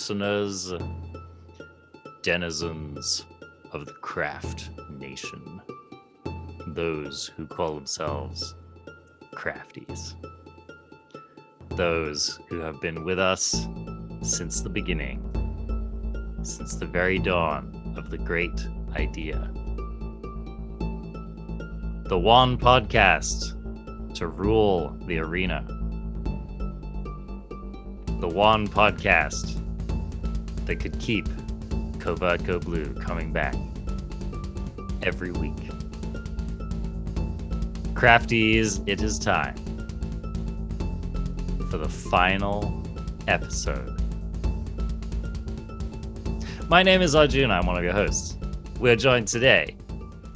listeners, denizens of the craft nation, those who call themselves crafties, those who have been with us since the beginning, since the very dawn of the great idea. The one podcast to rule the arena. The one podcast that could keep CovertGoBlue coming back every week. Crafties, it is time for the final episode. My name is Arjuna, I'm one of your hosts. We're joined today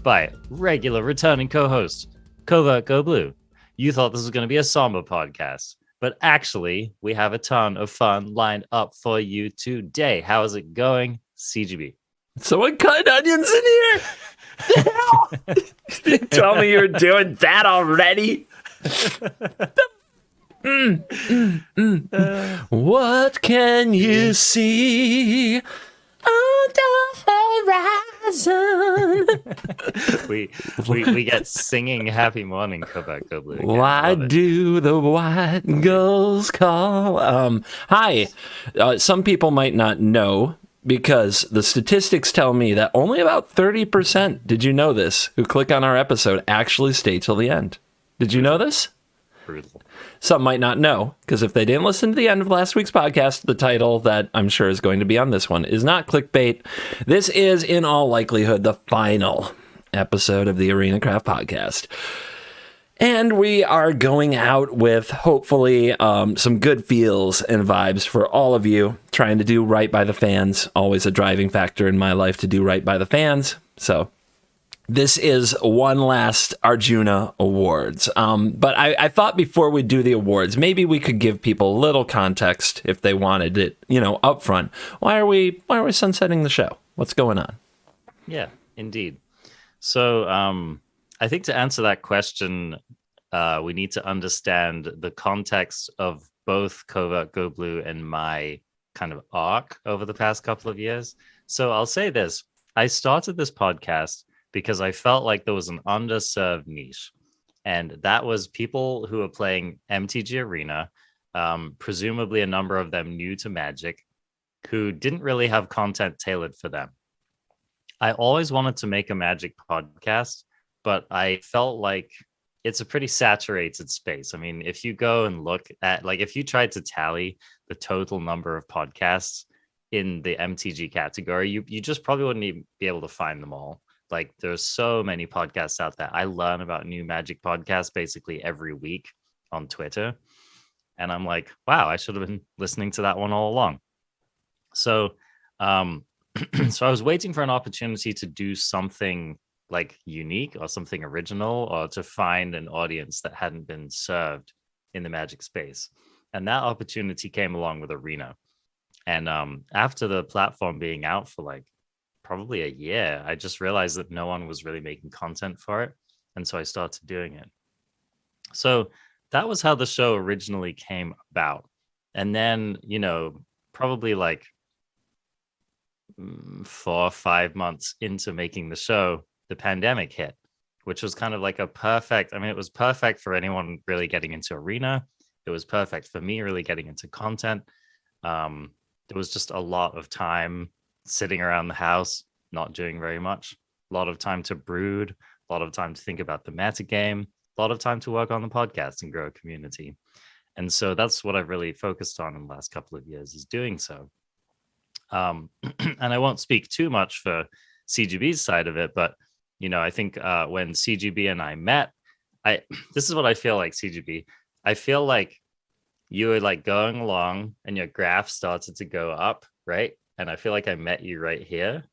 by regular returning co-host, CovertGoBlue. You thought this was going to be a somber podcast, but actually, we have a ton of fun lined up for you today. How is it going, CGB? Someone cut onions in here? The hell? You told me you were doing that already? What can you see on the horizon? we get singing Happy Morning CovertGoBlue. Why do the white gulls call? Hi. Some people might not know, because the statistics tell me that only about 30%, did you know this, who click on our episode actually stay till the end. Did you know this? Brutal. Some might not know, because if they didn't listen to the end of last week's podcast, the title that I'm sure is going to be on this one is not clickbait. This is, in all likelihood, the final episode of the Arena Craft podcast. And we are going out with, hopefully, some good feels and vibes for all of you, trying to do right by the fans. Always a driving factor in my life to do right by the fans. So this is one last Arjuna Awards. But I thought before we do the awards, maybe we could give people a little context if they wanted it, up front. Why are we sunsetting the show? What's going on? Yeah, indeed. So I think to answer that question, we need to understand the context of both CovertGoBlue and my kind of arc over the past couple of years. So I'll say this. I started this podcast because I felt like there was an underserved niche. And that was people who were playing MTG Arena, presumably a number of them new to Magic, who didn't really have content tailored for them. I always wanted to make a Magic podcast, but I felt like it's a pretty saturated space. I mean, if you go and look at, if you tried to tally the total number of podcasts in the MTG category, you just probably wouldn't even be able to find them all. There's so many podcasts out there. I learn about new Magic podcasts basically every week on Twitter. And I'm like, wow, I should have been listening to that one all along. So, so I was waiting for an opportunity to do something unique or something original, or to find an audience that hadn't been served in the Magic space. And that opportunity came along with Arena. And after the platform being out for probably a year, I just realized that no one was really making content for it. And so I started doing it. So that was how the show originally came about. And then, probably 4 or 5 months into making the show, the pandemic hit, which was kind of it was perfect for anyone really getting into Arena. It was perfect for me really getting into content. There was just a lot of time sitting around the house, not doing very much, a lot of time to brood, a lot of time to think about the meta game, a lot of time to work on the podcast and grow a community. And so that's what I've really focused on in the last couple of years, is doing so. And I won't speak too much for CGB's side of it, but I think when CGB and I met, this is what I feel like, CGB. I feel like you were going along and your graph started to go up, right? And I feel like I met you right here.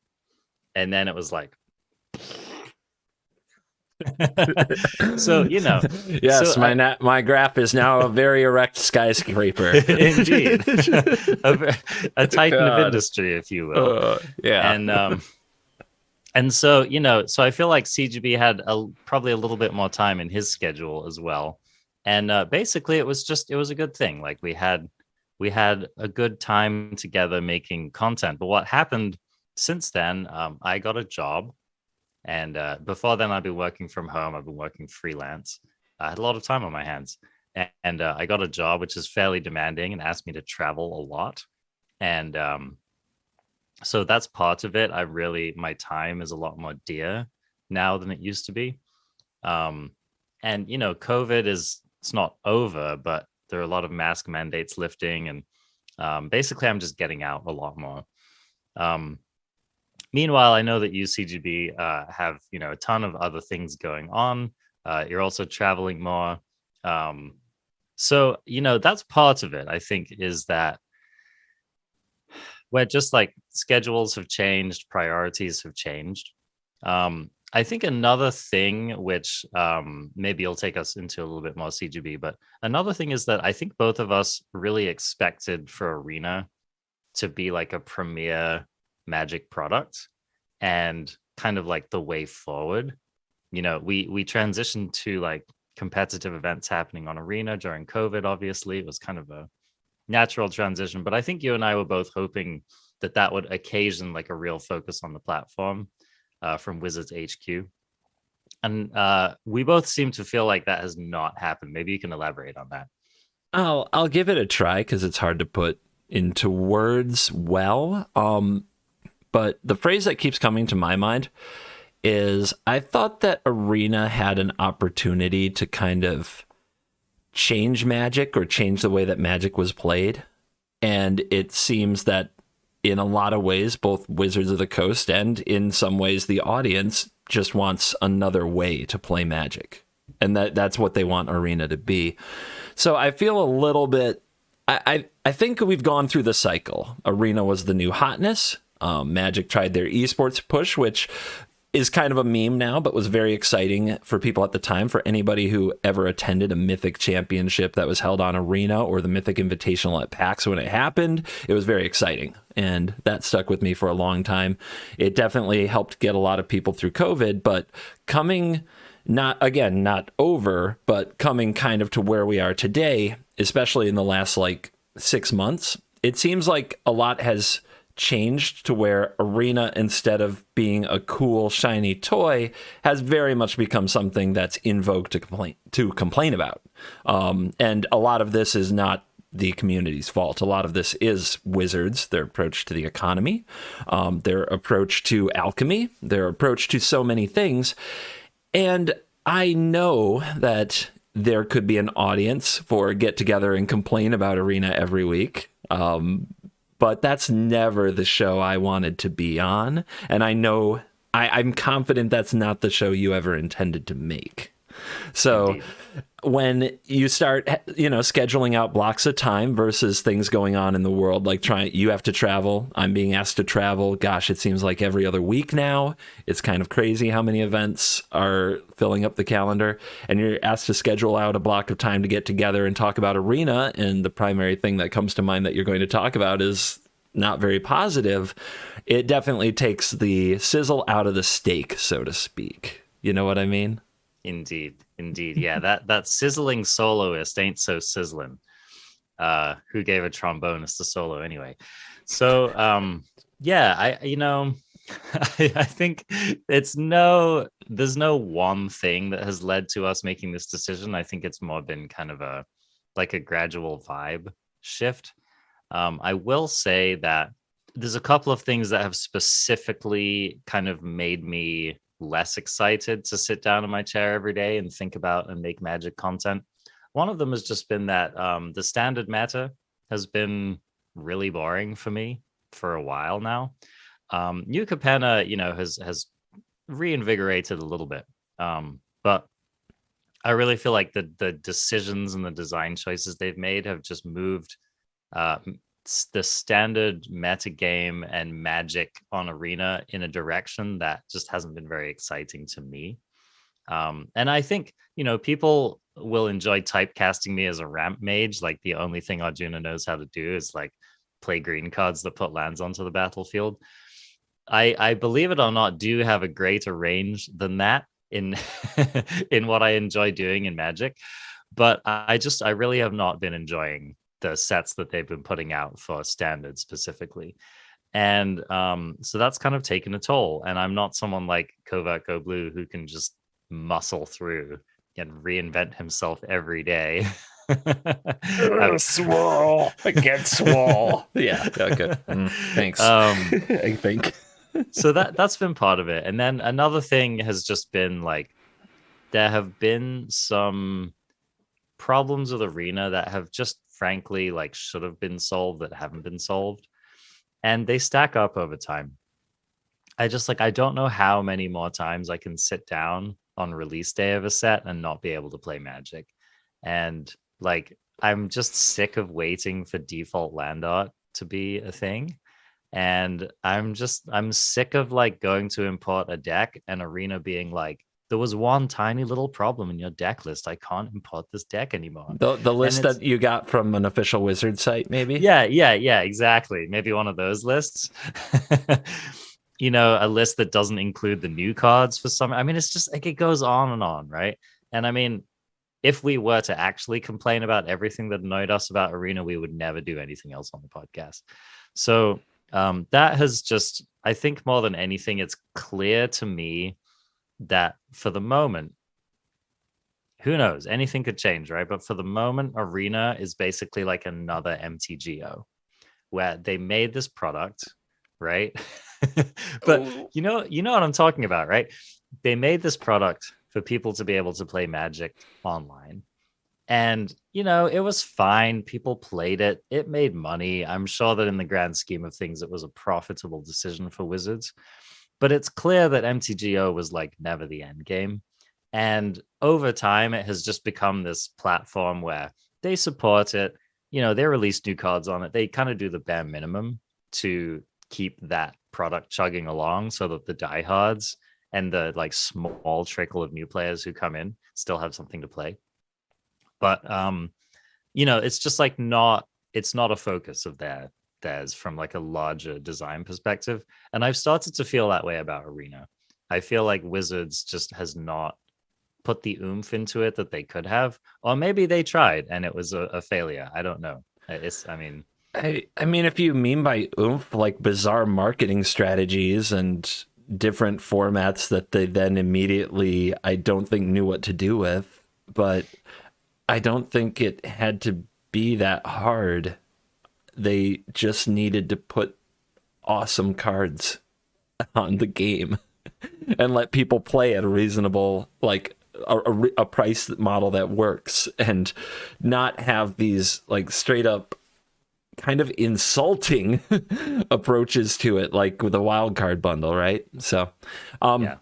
And then it was so, Yes, so my graph is now a very erect skyscraper. Indeed. a titan of industry, if you will. Yeah. And so, so I feel like CGB had probably a little bit more time in his schedule as well. And basically, it was a good thing. We had we had a good time together making content. But what happened since then, I got a job. And before then, I've been working from home. I've been working freelance. I had a lot of time on my hands. And I got a job which is fairly demanding and asked me to travel a lot. And so that's part of it. My time is a lot more dear now than it used to be. Um, and, COVID it's not over, but there are a lot of mask mandates lifting. And basically, I'm just getting out a lot more. Um, Meanwhile, I know that you, CGB, have a ton of other things going on. You're also traveling more, so that's part of it. I think is that where just like schedules have changed, priorities have changed. I think another thing, which maybe you'll take us into a little bit more CGB, but another thing is that I think both of us really expected for Arena to be like a premier Magic product and kind of like the way forward. We transitioned to like competitive events happening on Arena during COVID. Obviously, it was kind of a natural transition, but I think you and I were both hoping that that would occasion like a real focus on the platform from Wizards HQ. And we both seem to feel like that has not happened. Maybe you can elaborate on that. I'll give it a try because it's hard to put into words well. But the phrase that keeps coming to my mind is I thought that Arena had an opportunity to kind of change Magic or change the way that Magic was played. And it seems that in a lot of ways, both Wizards of the Coast and in some ways the audience just wants another way to play Magic. And that's what they want Arena to be. So I feel a little bit, I think we've gone through the cycle. Arena was the new hotness. Magic tried their esports push, which is kind of a meme now, but was very exciting for people at the time. For anybody who ever attended a Mythic Championship that was held on Arena or the Mythic Invitational at PAX when it happened, it was very exciting. And that stuck with me for a long time. It definitely helped get a lot of people through COVID, but coming, not over, but coming kind of to where we are today, especially in the last 6 months, it seems like a lot has changed to where Arena, instead of being a cool shiny toy, has very much become something that's in vogue to complain about. And a lot of this is not the community's fault. A lot of this is Wizards, their approach to the economy, their approach to alchemy, their approach to so many things. And I know that there could be an audience for get together and complain about Arena every week. But that's never the show I wanted to be on. And I know I'm confident that's not the show you ever intended to make. So indeed, when you start, scheduling out blocks of time versus things going on in the world, you have to travel. I'm being asked to travel. Gosh, it seems like every other week now. It's kind of crazy how many events are filling up the calendar. And you're asked to schedule out a block of time to get together and talk about Arena. And the primary thing that comes to mind that you're going to talk about is not very positive. It definitely takes the sizzle out of the steak, so to speak. You know what I mean? Indeed. Yeah, that sizzling soloist ain't so sizzling. Who gave a trombonist to solo anyway? So yeah, I think there's no one thing that has led to us making this decision. I think it's more been kind of a gradual vibe shift. I will say that there's a couple of things that have specifically kind of made me less excited to sit down in my chair every day and think about and make Magic content. One of them has just been that the standard meta has been really boring for me for a while now. New Capenna, has reinvigorated a little bit, but I really feel like the decisions and the design choices they've made have just moved the standard meta game and Magic on Arena in a direction that just hasn't been very exciting to me. And I think, people will enjoy typecasting me as a ramp mage. Like the only thing Arjuna knows how to do is play green cards that put lands onto the battlefield. I believe it or not, do have a greater range than that in in what I enjoy doing in Magic. But I really have not been enjoying the sets that they've been putting out for standard specifically. And so that's kind of taken a toll. And I'm not someone like CovertGoBlue who can just muscle through and reinvent himself every day. Swirl against swirl. Yeah, okay. Thanks. I think. So that's been part of it. And then another thing has just been like, there have been some problems with Arena that have just frankly like should have been solved that haven't been solved. And they stack up over time. I don't know how many more times I can sit down on release day of a set and not be able to play Magic. And like, I'm just sick of waiting for default land art to be a thing. And I'm sick of like going to import a deck and Arena being like, there was one tiny little problem in your deck list. I can't import this deck anymore. The list that you got from an official Wizard site, maybe? Yeah, exactly. Maybe one of those lists. A list that doesn't include the new cards for some. I mean, it's just like it goes on and on, right? And I mean, if we were to actually complain about everything that annoyed us about Arena, we would never do anything else on the podcast. So that has just, I think more than anything, it's clear to me that for the moment, who knows, anything could change, right? But for the moment, Arena is basically like another MTGO where they made this product, right? But you know what I'm talking about, right? They made this product for people to be able to play Magic online. And, it was fine. People played it. It made money. I'm sure that in the grand scheme of things, it was a profitable decision for Wizards. But it's clear that MTGO was like never the end game. And over time, it has just become this platform where they support it. They release new cards on it. They kind of do the bare minimum to keep that product chugging along so that the diehards and the like small trickle of new players who come in still have something to play. But, it's just like it's not a focus of theirs from like a larger design perspective. And I've started to feel that way about Arena. I feel like Wizards just has not put the oomph into it that they could have, or maybe they tried and it was a failure. I don't know. I mean, if you mean by oomph, like bizarre marketing strategies and different formats that they then immediately, I don't think, knew what to do with, but I don't think it had to be that hard. They just needed to put awesome cards on the game and let people play at a reasonable, like a price model that works, and not have these like straight up kind of insulting approaches to it, like with a wild card bundle, right? So, yeah.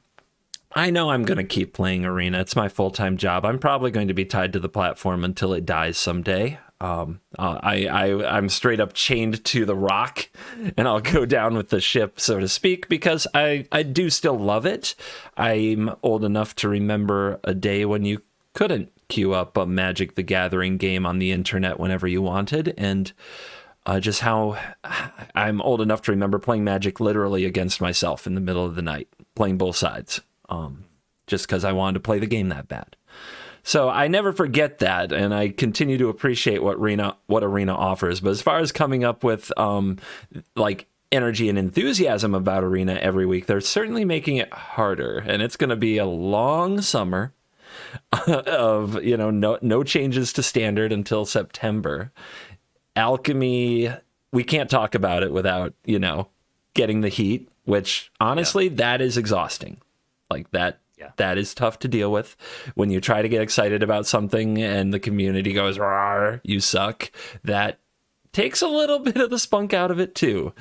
I know I'm going to keep playing Arena. It's my full-time job. I'm probably going to be tied to the platform until it dies someday. I'm straight up chained to the rock, and I'll go down with the ship, so to speak, because I do still love it. I'm old enough to remember a day when you couldn't queue up a Magic the Gathering game on the internet whenever you wanted, and just how I'm old enough to remember playing Magic literally against myself in the middle of the night, playing both sides, just because I wanted to play the game that bad. So I never forget that, and I continue to appreciate what Arena offers. But as far as coming up with like energy and enthusiasm about Arena every week, they're certainly making it harder, and it's going to be a long summer of no changes to standard until September. Alchemy, we can't talk about it without getting the heat, which honestly that is exhausting. Like that. Yeah. That is tough to deal with when you try to get excited about something and the community goes, "Rawr, you suck." That takes a little bit of the spunk out of it too.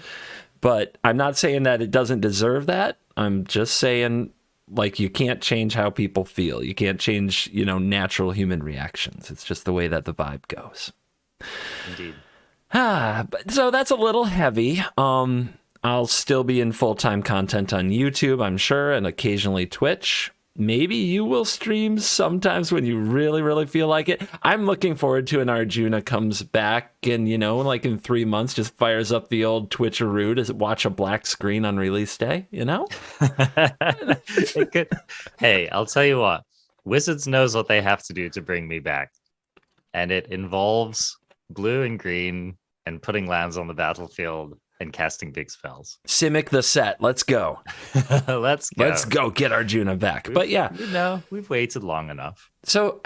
But I'm not saying that it doesn't deserve that. I'm just saying, like, you can't change how people feel. You can't change, natural human reactions. It's just the way that the vibe goes. Indeed. So that's a little heavy. I'll still be in full-time content on YouTube, I'm sure, and occasionally Twitch. Maybe you will stream sometimes when you really, really feel like it. I'm looking forward to an Arjuna comes back and, like in 3 months, just fires up the old Twitcheroo to watch a black screen on release day, It could. Hey, I'll tell you what. Wizards knows what they have to do to bring me back. And it involves blue and green and putting lands on the battlefield and casting big spells. Simic the set. Let's go. Let's go. Let's go get Arjuna back. But yeah, we've waited long enough. So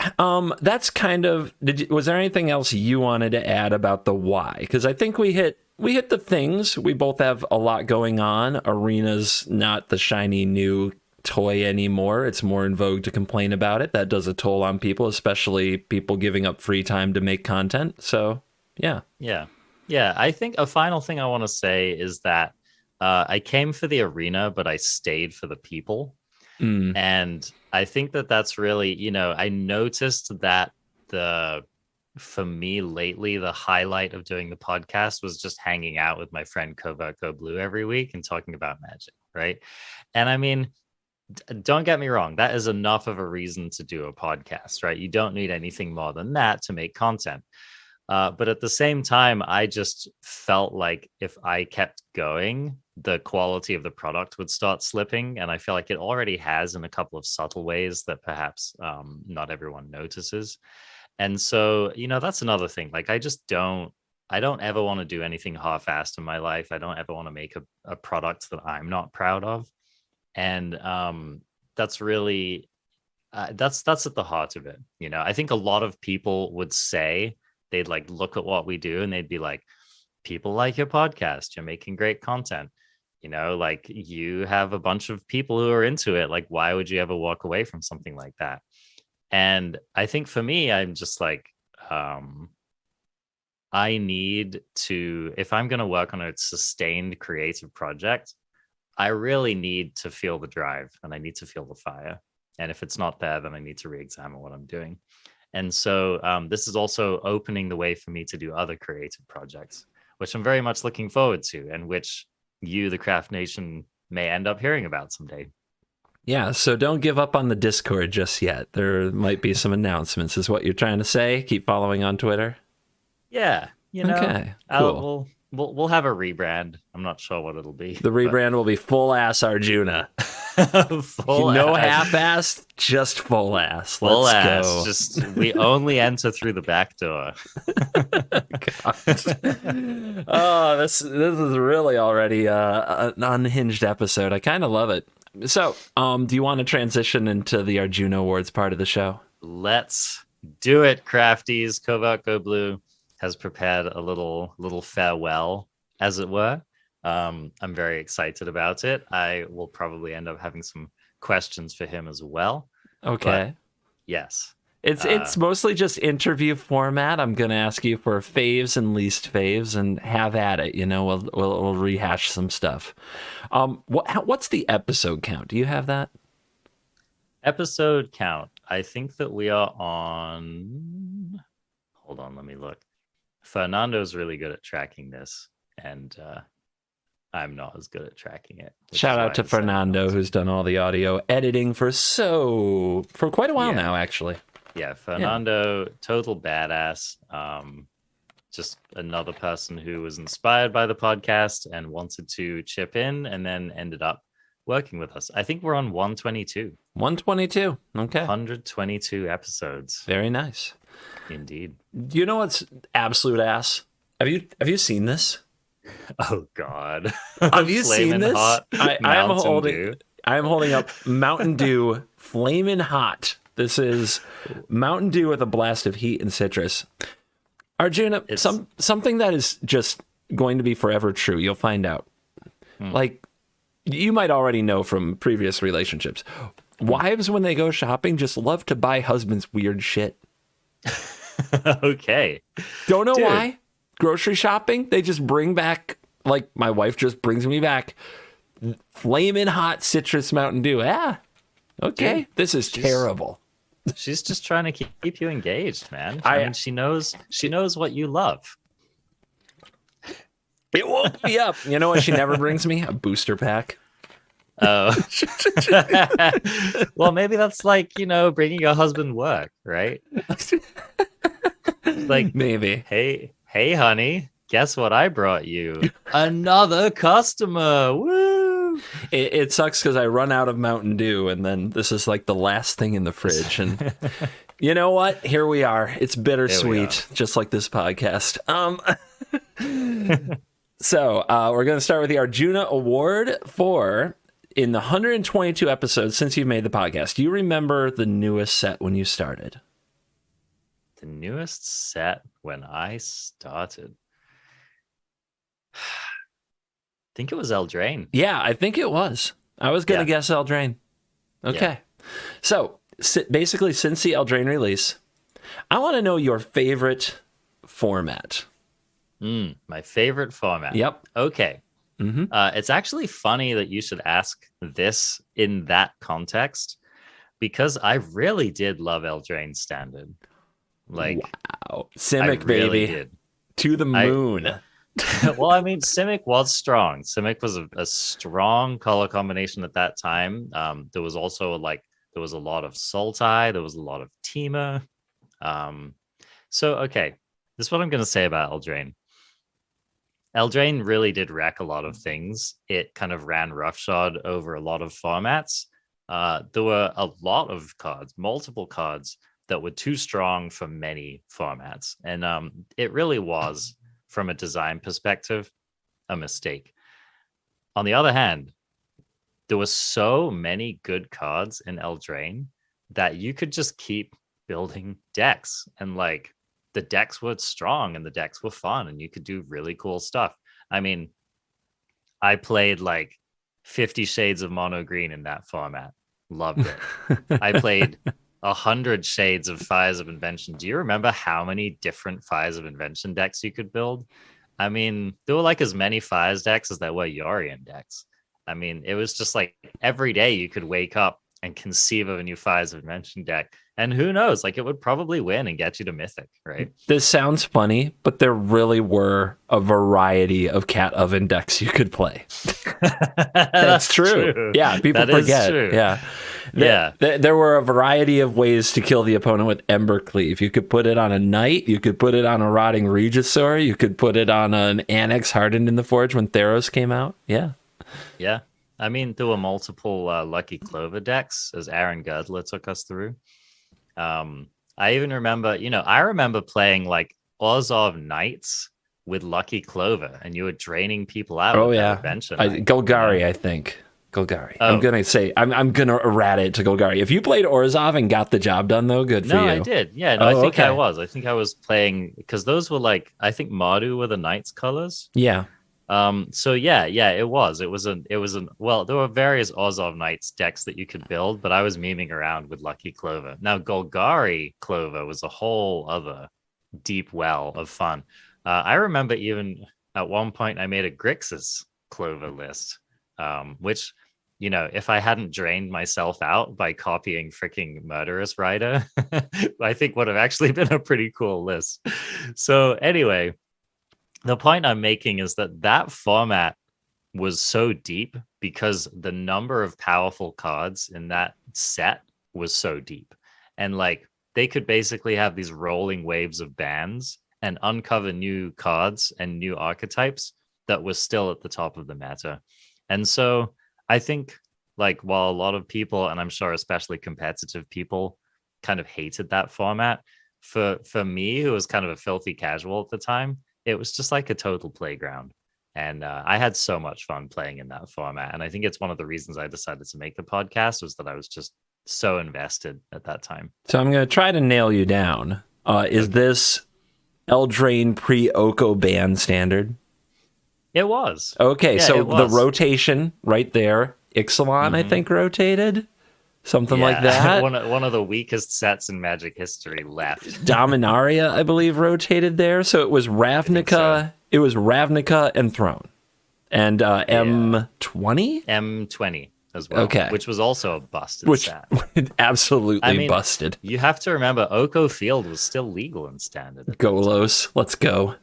that's kind of. Was there anything else you wanted to add about the why? Because I think we hit the things. We both have a lot going on. Arena's not the shiny new toy anymore. It's more in vogue to complain about it. That does a toll on people, especially people giving up free time to make content. So yeah. I think a final thing I want to say is that I came for the arena, but I stayed for the people. And I think that that's really, I noticed that for me lately, the highlight of doing the podcast was just hanging out with my friend CovertGoBlue every week and talking about Magic, right? And I mean, don't get me wrong, that is enough of a reason to do a podcast, right? You don't need anything more than that to make content. But at the same time, I just felt like if I kept going, the quality of the product would start slipping. And I feel like it already has in a couple of subtle ways that perhaps not everyone notices. And so, that's another thing. Like, I don't ever want to do anything half-assed in my life. I don't ever want to make a product that I'm not proud of. And that's really, that's at the heart of it. I think a lot of people would say, they'd like look at what we do and they'd be like, people like your podcast, you're making great content, like you have a bunch of people who are into it, like why would you ever walk away from something like that? And I think for me, I'm just like, I need to, if I'm going to work on a sustained creative project, I really need to feel the drive and I need to feel the fire. And if it's not there, then I need to re-examine what I'm doing. And so this is also opening the way for me to do other creative projects, which I'm very much looking forward to, and which you, the Craft Nation, may end up hearing about someday. Yeah, so don't give up on the Discord just yet. There might be some announcements, is what you're trying to say? Keep following on Twitter? Yeah, okay, cool. We'll have a rebrand. I'm not sure what it'll be. The rebrand will be full ass Arjuna. No half-assed, just full ass. Let's go. Just we only enter through the back door. Oh, this is really already an unhinged episode. I kind of love it. So, do you want to transition into the Arjuna Awards part of the show? Let's do it, crafties. CovertGoBlue has prepared a little farewell, as it were. I'm very excited about it. I will probably end up having some questions for him as well. Okay. Yes. It's mostly just interview format. I'm going to ask you for faves and least faves and have at it. We'll rehash some stuff. What's the episode count? Do you have that? Episode count. I think that we are on... Hold on, let me look. Fernando's really good at tracking this, and I'm not as good at tracking it. Shout out to Fernando, who's done all the audio editing for quite a while now, actually. Yeah, Fernando, total badass. Just another person who was inspired by the podcast and wanted to chip in, and then ended up working with us. I think we're on 122. 122. Okay. 122 episodes. Very nice. Indeed. You know what's absolute ass? Have you seen this? Oh God. Have you seen this? I'm holding up Mountain Dew Flamin' Hot. This is Mountain Dew with a blast of heat and citrus. Arjuna, something that is just going to be forever true. You'll find out. Like, you might already know from previous relationships. Wives, when they go shopping, just love to buy husbands weird shit. Okay. Don't know why. Grocery shopping, they just bring back, like my wife just brings me back Flamin' Hot citrus Mountain Dew. Okay. Dude, this is terrible. She's just trying to keep you engaged, man. I mean, she knows what you love. It woke me up. You know what she never brings me? A booster pack. Oh. Well, maybe that's like, bringing your husband work, right? Like, maybe. Hey, honey, guess what I brought you? Another customer. Woo! It sucks because I run out of Mountain Dew, and then this is like the last thing in the fridge. And You know what? Here we are. It's bittersweet, are. just like this podcast. So we're going to start with the Arjuna Award for, in the 122 episodes since you've made the podcast, do you remember the newest set when you started? The newest set when I started? I think it was Eldraine. Yeah, I think it was. I was going to guess Eldraine. Okay. Yeah. So basically, since the Eldraine release, I want to know your favorite format. My favorite format. Yep. Okay. Mm-hmm. It's actually funny that you should ask this in that context, because I really did love Eldraine Standard. Like, wow, Simic, really baby, did. To the moon. Well, I mean, Simic was strong. Simic was a strong color combination at that time. There was also there was a lot of Sultai, there was a lot of Temur. So okay, this is what I'm going to say about Eldraine. Eldraine really did wreck a lot of things. It kind of ran roughshod over a lot of formats. There were a lot of cards, multiple cards, that were too strong for many formats. And it really was, from a design perspective, a mistake. On the other hand, there were so many good cards in Eldraine that you could just keep building decks, and the decks were strong and the decks were fun and you could do really cool stuff. I mean, I played 50 Shades of Mono Green in that format. Loved it. I played 100 Shades of Fires of Invention. Do you remember how many different Fires of Invention decks you could build? I mean, there were as many Fires decks as there were Yorion decks. I mean, it was just every day you could wake up and conceive of a new Fires of Invention deck. And who knows, it would probably win and get you to Mythic, right? This sounds funny, but there really were a variety of cat oven decks you could play. That's true. Yeah, people forget. Yeah. There were a variety of ways to kill the opponent with Embercleave. You could put it on a Knight. You could put it on a Rotting Regisaur. You could put it on an Annex Hardened in the Forge when Theros came out. Yeah. Yeah. I mean, there were multiple Lucky Clover decks, as Aaron Girdler took us through. I even remember, I remember playing Orzhov Knights with Lucky Clover, and you were draining people out. Oh, yeah. Golgari, I think. Golgari. Oh. I'm gonna say I'm gonna errata it to Golgari. If you played Orzhov and got the job done, though, good for you. No, I did. Yeah, no, I think okay. I think I was playing, because those were I think Mardu were the Knights colors. Yeah. So yeah, it was well, there were various Orzhov Knights decks that you could build, but I was memeing around with Lucky Clover. Now Golgari Clover was a whole other deep well of fun. I remember even at one point I made a Grixis Clover list, which, if I hadn't drained myself out by copying freaking Murderous Rider, I think would have actually been a pretty cool list. So anyway, the point I'm making is that format was so deep because the number of powerful cards in that set was so deep. And they could basically have these rolling waves of bans and uncover new cards and new archetypes that were still at the top of the meta. And so I think while a lot of people, and I'm sure especially competitive people, kind of hated that format, for me, who was kind of a filthy casual at the time, it was just a total playground. And I had so much fun playing in that format. And I think it's one of the reasons I decided to make the podcast, was that I was just so invested at that time. So I'm going to try to nail you down. Is this Eldraine pre-Oko ban standard? It was. Okay, yeah, so the rotation right there, Ixalan, I think, rotated. Something like that. One of the weakest sets in Magic history left. Dominaria, I believe, rotated there. So it was Ravnica. It was Ravnica and Throne, and M20. M20 as well. Okay, which was also a busted set. Absolutely busted. You have to remember, Oko Field was still legal in Standard. Golos, let's go.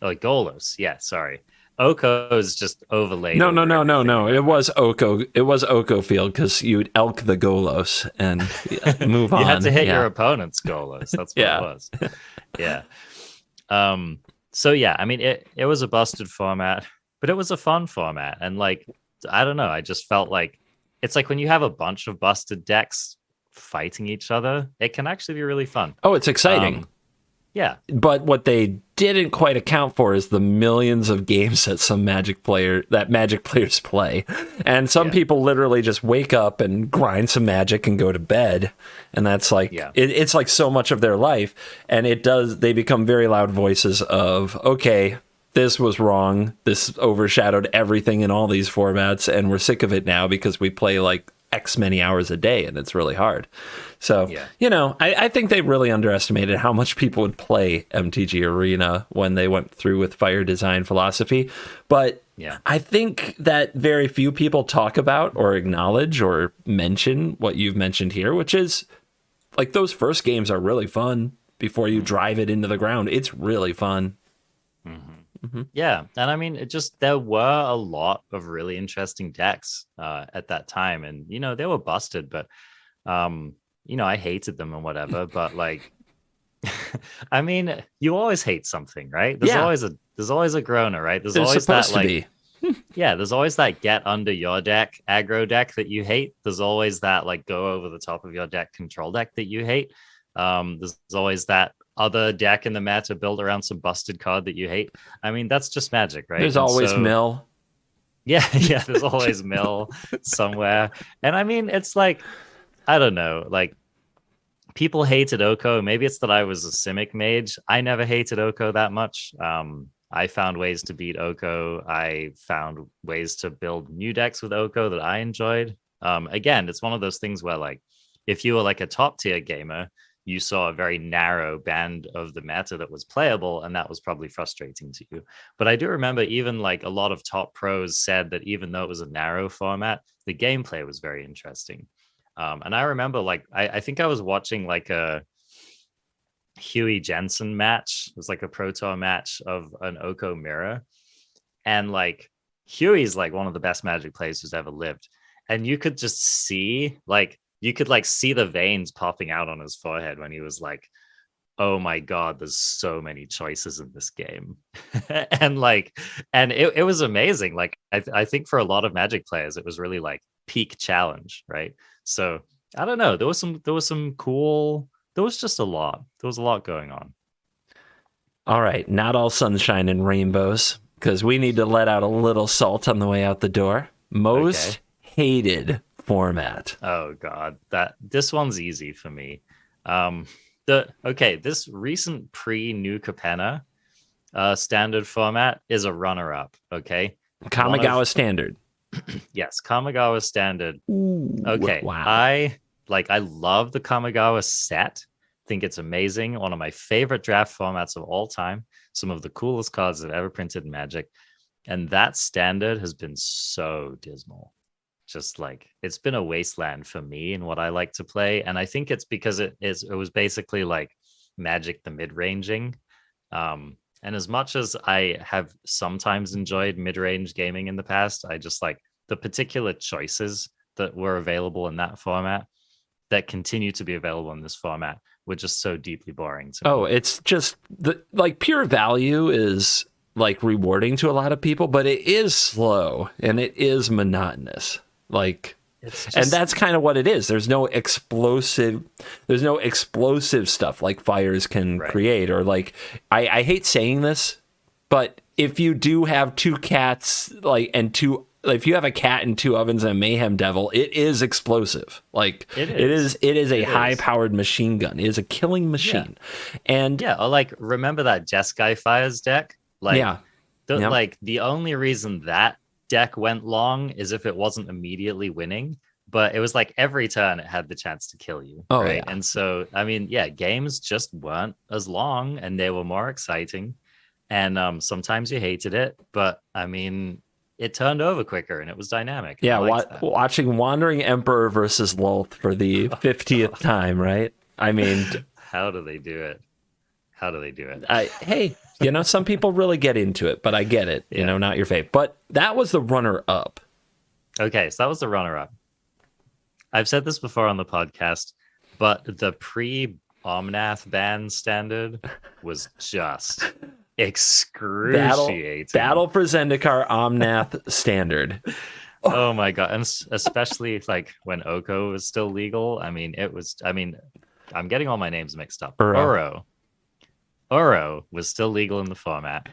Oh, Golos. Yeah, sorry. Oko is just overlaid. No. It was Oko. It was Oko Field, because you'd elk the Golos and move on. You had to hit your opponent's Golos. That's what it was. Yeah. So yeah, I mean, it was a busted format, but it was a fun format. And I don't know, I just felt it's when you have a bunch of busted decks fighting each other, it can actually be really fun. Oh, it's exciting. Yeah. But what they didn't quite account for is the millions of games that Magic players play. And some people literally just wake up and grind some Magic and go to bed. And that's like, it's like so much of their life. And they become very loud voices of, okay, this was wrong. This overshadowed everything in all these formats. And we're sick of it now because we play like X many hours a day and it's really hard. So, I think they really underestimated how much people would play MTG Arena when they went through with Fire Design Philosophy. But I think that very few people talk about or acknowledge or mention what you've mentioned here, which is like those first games are really fun before you drive it into the ground. It's really fun. Yeah, and I mean, there were a lot of really interesting decks at that time, and they were busted, but I hated them and whatever. But like, I mean, you always hate something, right? There's always a groaner, right? There's always that like, there's always that get under your deck aggro deck that you hate. There's always that like go over the top of your deck control deck that you hate. There's always that other deck in the meta built around some busted card that you hate. I mean, that's just Magic, right? There's always Mill. Yeah, there's always Mill somewhere. And I mean, it's like, I don't know, like people hated Oko. Maybe it's that I was a Simic mage. I never hated Oko that much. I found ways to beat Oko. I found ways to build new decks with Oko that I enjoyed. Again, it's one of those things where like, if you were like a top tier gamer, you saw a very narrow band of the meta that was playable, and that was probably frustrating to you. But I do remember even like a lot of top pros said that even though it was a narrow format, the gameplay was very interesting. And I remember like, I think I was watching like a Huey Jensen match. It was like a Pro Tour match of an Oko mirror. And like Huey's like one of the best Magic players who's ever lived. And you could just see like, you could like see the veins popping out on his forehead when he was like, oh my God, there's so many choices in this game. and it was amazing. Like, I think for a lot of Magic players, it was really like peak challenge, right? So I don't know. There was some cool, there was just a lot. There was a lot going on. All right. Not all sunshine and rainbows, because we need to let out a little salt on the way out the door. Most hated format. Oh God, this one's easy for me. This recent pre-New Capenna standard format is a runner-up. Okay, Kamigawa standard. Yes, Kamigawa standard. Ooh, okay, wow. I love the Kamigawa set. Think it's amazing. One of my favorite draft formats of all time. Some of the coolest cards I've ever printed in Magic, and that standard has been so dismal. Just like it's been a wasteland for me and what I like to play. And I think it's because it was basically like Magic the mid-ranging. And as much as I have sometimes enjoyed mid-range gaming in the past, I just like the particular choices that were available in that format that continue to be available in this format were just so deeply boring to me. Oh, it's just like pure value is like rewarding to a lot of people, but it is slow and it is monotonous. Like, and that's kind of what it is. There's no explosive stuff like fires can create, or like, I hate saying this, but if you do have two cats, like, if you have a cat and two ovens and a mayhem devil, it is explosive. Like it is a high powered machine gun. It is a killing machine. And or like, remember that Jeskai Fires deck? Like, like the only reason that deck went long is if it wasn't immediately winning, but it was like every turn it had the chance to kill you. And so I mean, games just weren't as long and they were more exciting, and sometimes you hated it, but I mean, it turned over quicker and it was dynamic. Watching Wandering Emperor versus Lolth for the 50th time, right? I mean, how do they do it? Hey, some people really get into it, but I get it. Not your fave. But that was the runner-up. Okay, so that was the runner-up. I've said this before on the podcast, but the pre-Omnath ban standard was just excruciating. Battle for Zendikar Omnath standard. Oh my god, and especially like when Oko was still legal. I mean, I'm getting all my names mixed up. Uro was still legal in the format,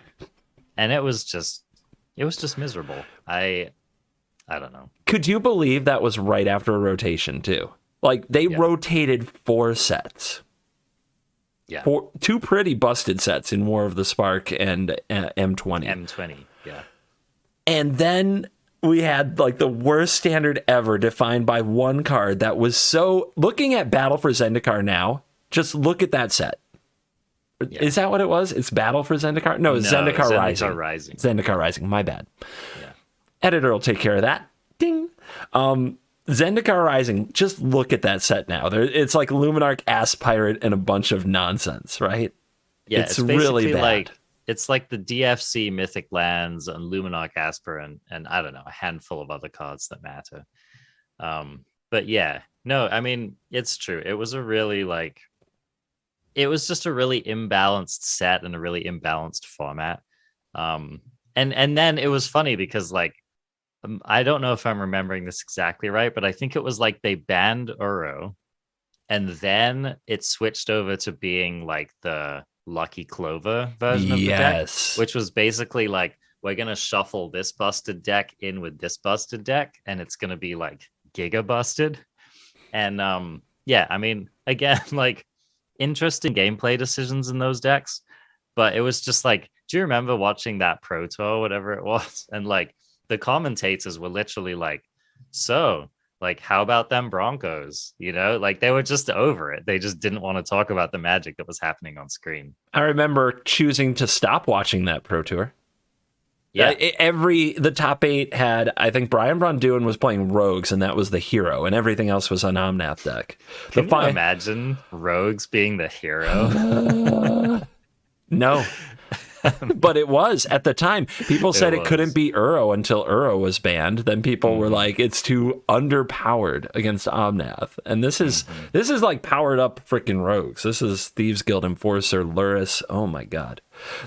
and it was just miserable. I don't know. Could you believe that was right after a rotation too? Like they rotated 4 sets. Yeah. 2 pretty busted sets in War of the Spark and M20. M20, yeah. And then we had like the worst standard ever defined by one card that was so... Looking at Battle for Zendikar now, just look at that set. Yeah. Is that what it was? It's Battle for Zendikar? No, Zendikar Rising. Zendikar Rising, my bad. Yeah. Editor will take care of that. Ding. Zendikar Rising, just look at that set now. It's like Luminarch, Ass Pirate, and a bunch of nonsense, right? Yeah, it's really bad. It's like the DFC Mythic Lands and Luminarch, Asper, and I don't know, a handful of other cards that matter. But yeah, no, I mean, it's true. It was just a really imbalanced set and a really imbalanced format. And then it was funny because like, I don't know if I'm remembering this exactly right, but I think it was like they banned Uro and then it switched over to being like the Lucky Clover version of the deck, which was basically like, we're going to shuffle this busted deck in with this busted deck, and it's going to be like giga busted. And yeah, I mean, again, like interesting gameplay decisions in those decks, but it was just like, do you remember watching that Pro Tour, whatever it was? And like the commentators were literally like, so like, how about them Broncos? You know, like they were just over it. They just didn't want to talk about the magic that was happening on screen. I remember choosing to stop watching that Pro Tour. Yeah, the top 8 had, I think Brian Bronduin was playing Rogues, and that was the hero, and everything else was an Omnath deck. Can you imagine Rogues being the hero? No. But it was at the time. People said it couldn't be Uro until Uro was banned. Then people were like, it's too underpowered against Omnath. And this is like powered up freaking Rogues. This is Thieves Guild Enforcer, Luris. Oh my god.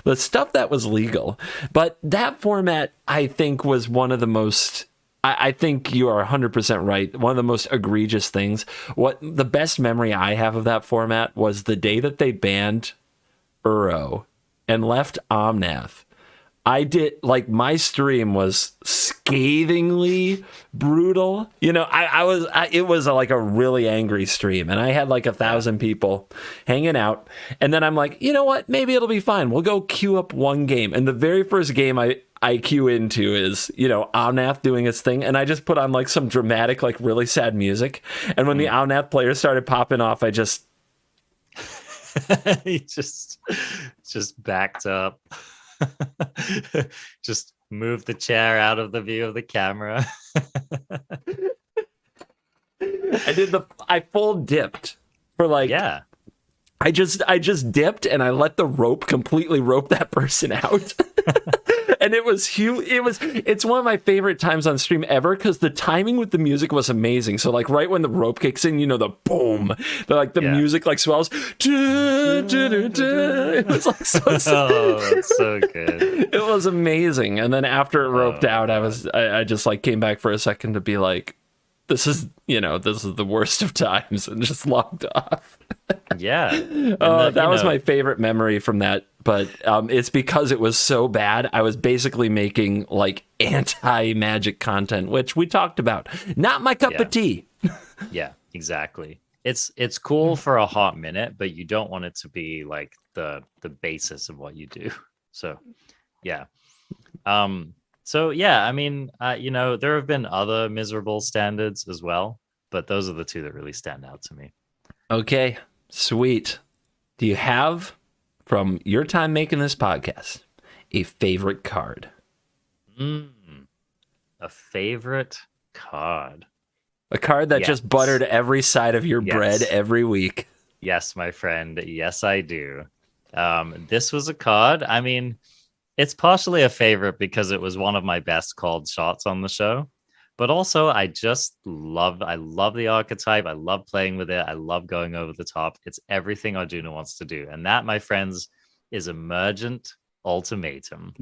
The stuff that was legal. But that format, I think, was one of the most... I think you are 100% right. One of the most egregious things. What the best memory I have of that format was the day that they banned Uro and left Omnath. I did, like, my stream was scathingly brutal. You know, it was like a really angry stream, and I had like 1,000 people hanging out. And then I'm like, you know what? Maybe it'll be fine. We'll go queue up one game. And the very first game I queue into is, you know, Omnath doing its thing. And I just put on like some dramatic, like really sad music. And when the Omnath players started popping off, I just... He just backed up. Just moved the chair out of the view of the camera. I full dipped for like, yeah. I just dipped and I let the rope completely rope that person out. And it was huge. It's one of my favorite times on stream ever because the timing with the music was amazing. So like right when the rope kicks in, you know, the boom, the music like swells. It was like so it's so good. It was amazing. And then after it roped out, I just like came back for a second to be like, this is the worst of times, and just logged off. Yeah. That was my favorite memory from that. But it's because it was so bad. I was basically making like anti-magic content, which we talked about. Not my cup of tea. Yeah, exactly. It's cool for a hot minute, but you don't want it to be like the basis of what you do. So, yeah. So yeah, I mean, there have been other miserable standards as well, but those are the two that really stand out to me. Okay, sweet. Do you have, from your time making this podcast, a favorite card? A favorite card. A card that just buttered every side of your bread every week. Yes, my friend. Yes, I do. This was a card. I mean, it's partially a favorite because it was one of my best called shots on the show. But also, I love the archetype. I love playing with it. I love going over the top. It's everything Arjuna wants to do. And that, my friends, is Emergent Ultimatum.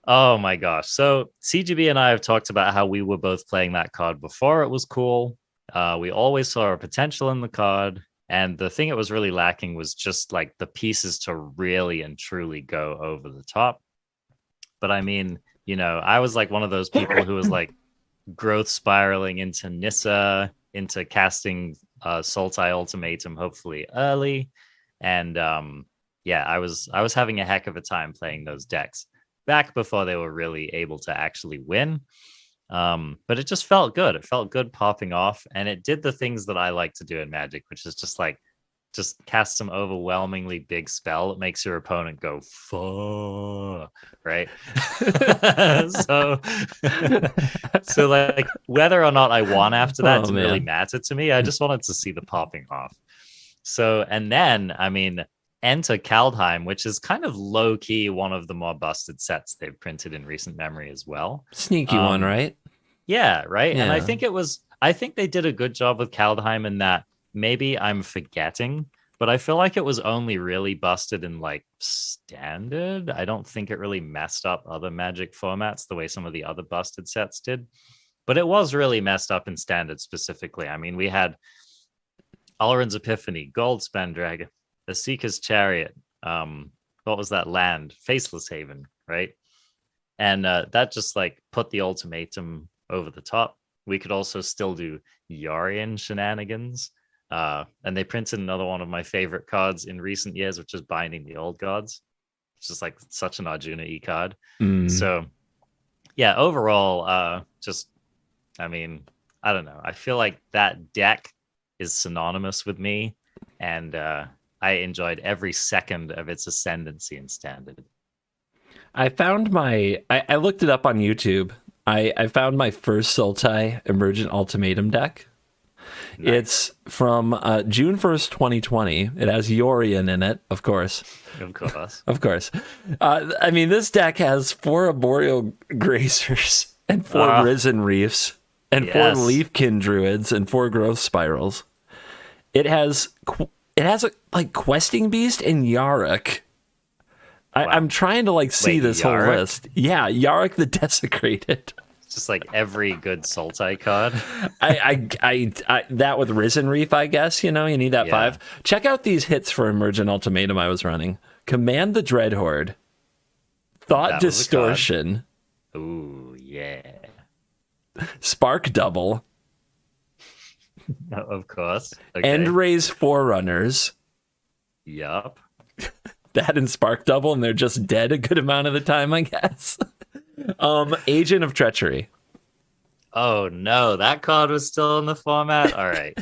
Oh my gosh. So CGB and I have talked about how we were both playing that card before it was cool. We always saw a potential in the card. And the thing it was really lacking was just like the pieces to really and truly go over the top. But I mean, I was like one of those people who was like growth spiraling into Nissa, into casting Sultai Ultimatum hopefully early. And yeah, I was having a heck of a time playing those decks back before they were really able to actually win. But it just felt good. It felt good popping off, and it did the things that I like to do in Magic, which is just cast some overwhelmingly big spell that makes your opponent go fuck, right? so so like whether or not I won after that didn't really matter to me. I just wanted to see the popping off. So, and then I mean, enter Kaldheim, which is kind of low key one of the more busted sets they've printed in recent memory as well. Sneaky one, right? Yeah, right. Yeah. And I think they did a good job with Kaldheim in that maybe I'm forgetting, but I feel like it was only really busted in like standard. I don't think it really messed up other Magic formats the way some of the other busted sets did. But it was really messed up in standard specifically. I mean, we had Alrund's Epiphany, Goldspend Dragon, the Seeker's Chariot. What was that land? Faceless Haven, right? And that just like put the ultimatum over the top. We could also still do Yorion shenanigans. And they printed another one of my favorite cards in recent years, which is Binding the Old Gods. It's just like such an Arjuna E card. So yeah, overall, I mean, I don't know. I feel like that deck is synonymous with me, and I enjoyed every second of its ascendancy in standard. I found I looked it up on YouTube. I found my first Sultai Emergent Ultimatum deck. Nice. It's from June 1st, 2020. It has Yorion in it, of course. Of course. Of course. I mean, this deck has 4 Arboreal Grazers and 4 Risen Reefs and 4 Leafkin Druids and 4 Growth Spirals. It has a like Questing Beast and Yarok. Wow. I'm trying to like see this Yarok? Whole list. Yeah, Yarok the Desecrated. It's just like every good Sultai card. I that with Risen Reef, I guess, you need that 5. Check out these hits for Emergent Ultimatum I was running. Command the Dreadhorde. Thought Distortion. Ooh, yeah. Spark Double. Of course. Okay. End Raise Forerunners. Yup. That and Spark Double, and they're just dead a good amount of the time, I guess. Agent of Treachery. Oh no, that card was still in the format? All right.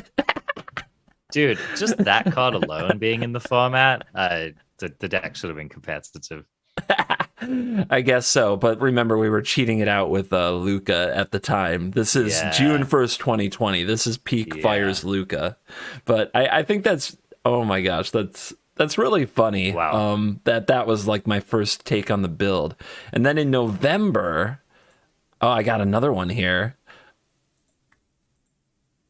Dude, just that card alone being in the format, the deck should have been competitive. I guess so, but remember we were cheating it out with Luca at the time. This is June 1st, 2020. This is peak Fires Luca. But I think that's, oh my gosh, that's really funny. Wow. That was like my first take on the build. And then in November, I got another one here.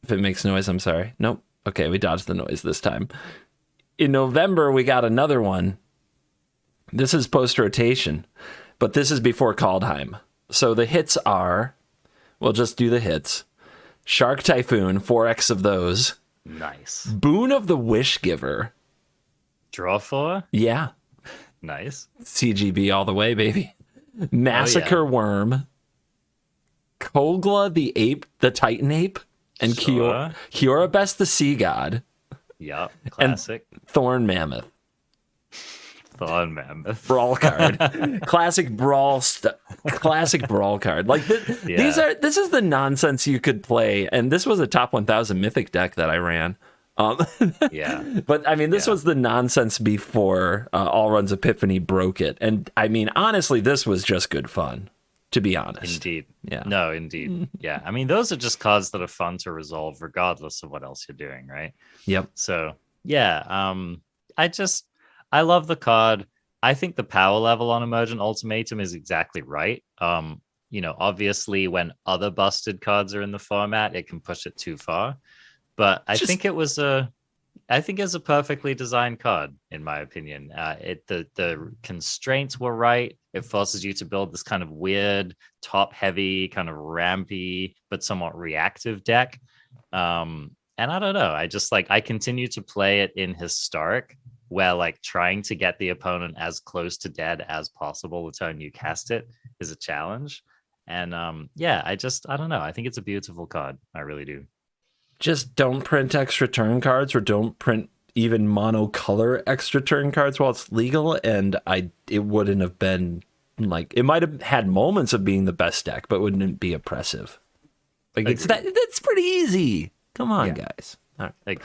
If it makes noise, I'm sorry. Nope. Okay, we dodged the noise this time. In November, we got another one. This is post-rotation, but this is before Kaldheim. So the hits are, we'll just do the hits. Shark Typhoon, 4x of those. Nice. Boon of the Wishgiver. Draw 4? Yeah. Nice. CGB all the way, baby. Massacre Worm. Kogla the Ape, the Titan Ape. And Kiora Best the Sea God. Yep, classic. And Thorn Mammoth. Thorn Mammoth. Brawl card. Classic brawl card. Like this is the nonsense you could play, and this was a top 1000 Mythic deck that I ran. But I mean, this was the nonsense before Alrund's Epiphany broke it, and I mean, honestly, this was just good fun, to be honest. Indeed. Yeah. No, indeed. Yeah. I mean, those are just cards that are fun to resolve, regardless of what else you're doing, right? Yep. So yeah, I love the card. I think the power level on Emergent Ultimatum is exactly right. Obviously, when other busted cards are in the format, it can push it too far. But I think it was a I think it's a perfectly designed card, in my opinion. The constraints were right. It forces you to build this kind of weird, top heavy, kind of rampy, but somewhat reactive deck. And I don't know. I just like I continue to play it in historic, where like trying to get the opponent as close to dead as possible the turn you cast it is a challenge. And yeah, I don't know. I think it's a beautiful card. I really do. Just don't print extra turn cards, or don't print even monocolor extra turn cards while it's legal. And it wouldn't have been like, it might have had moments of being the best deck, but wouldn't be oppressive. Like that's pretty easy. Come on, guys. All right.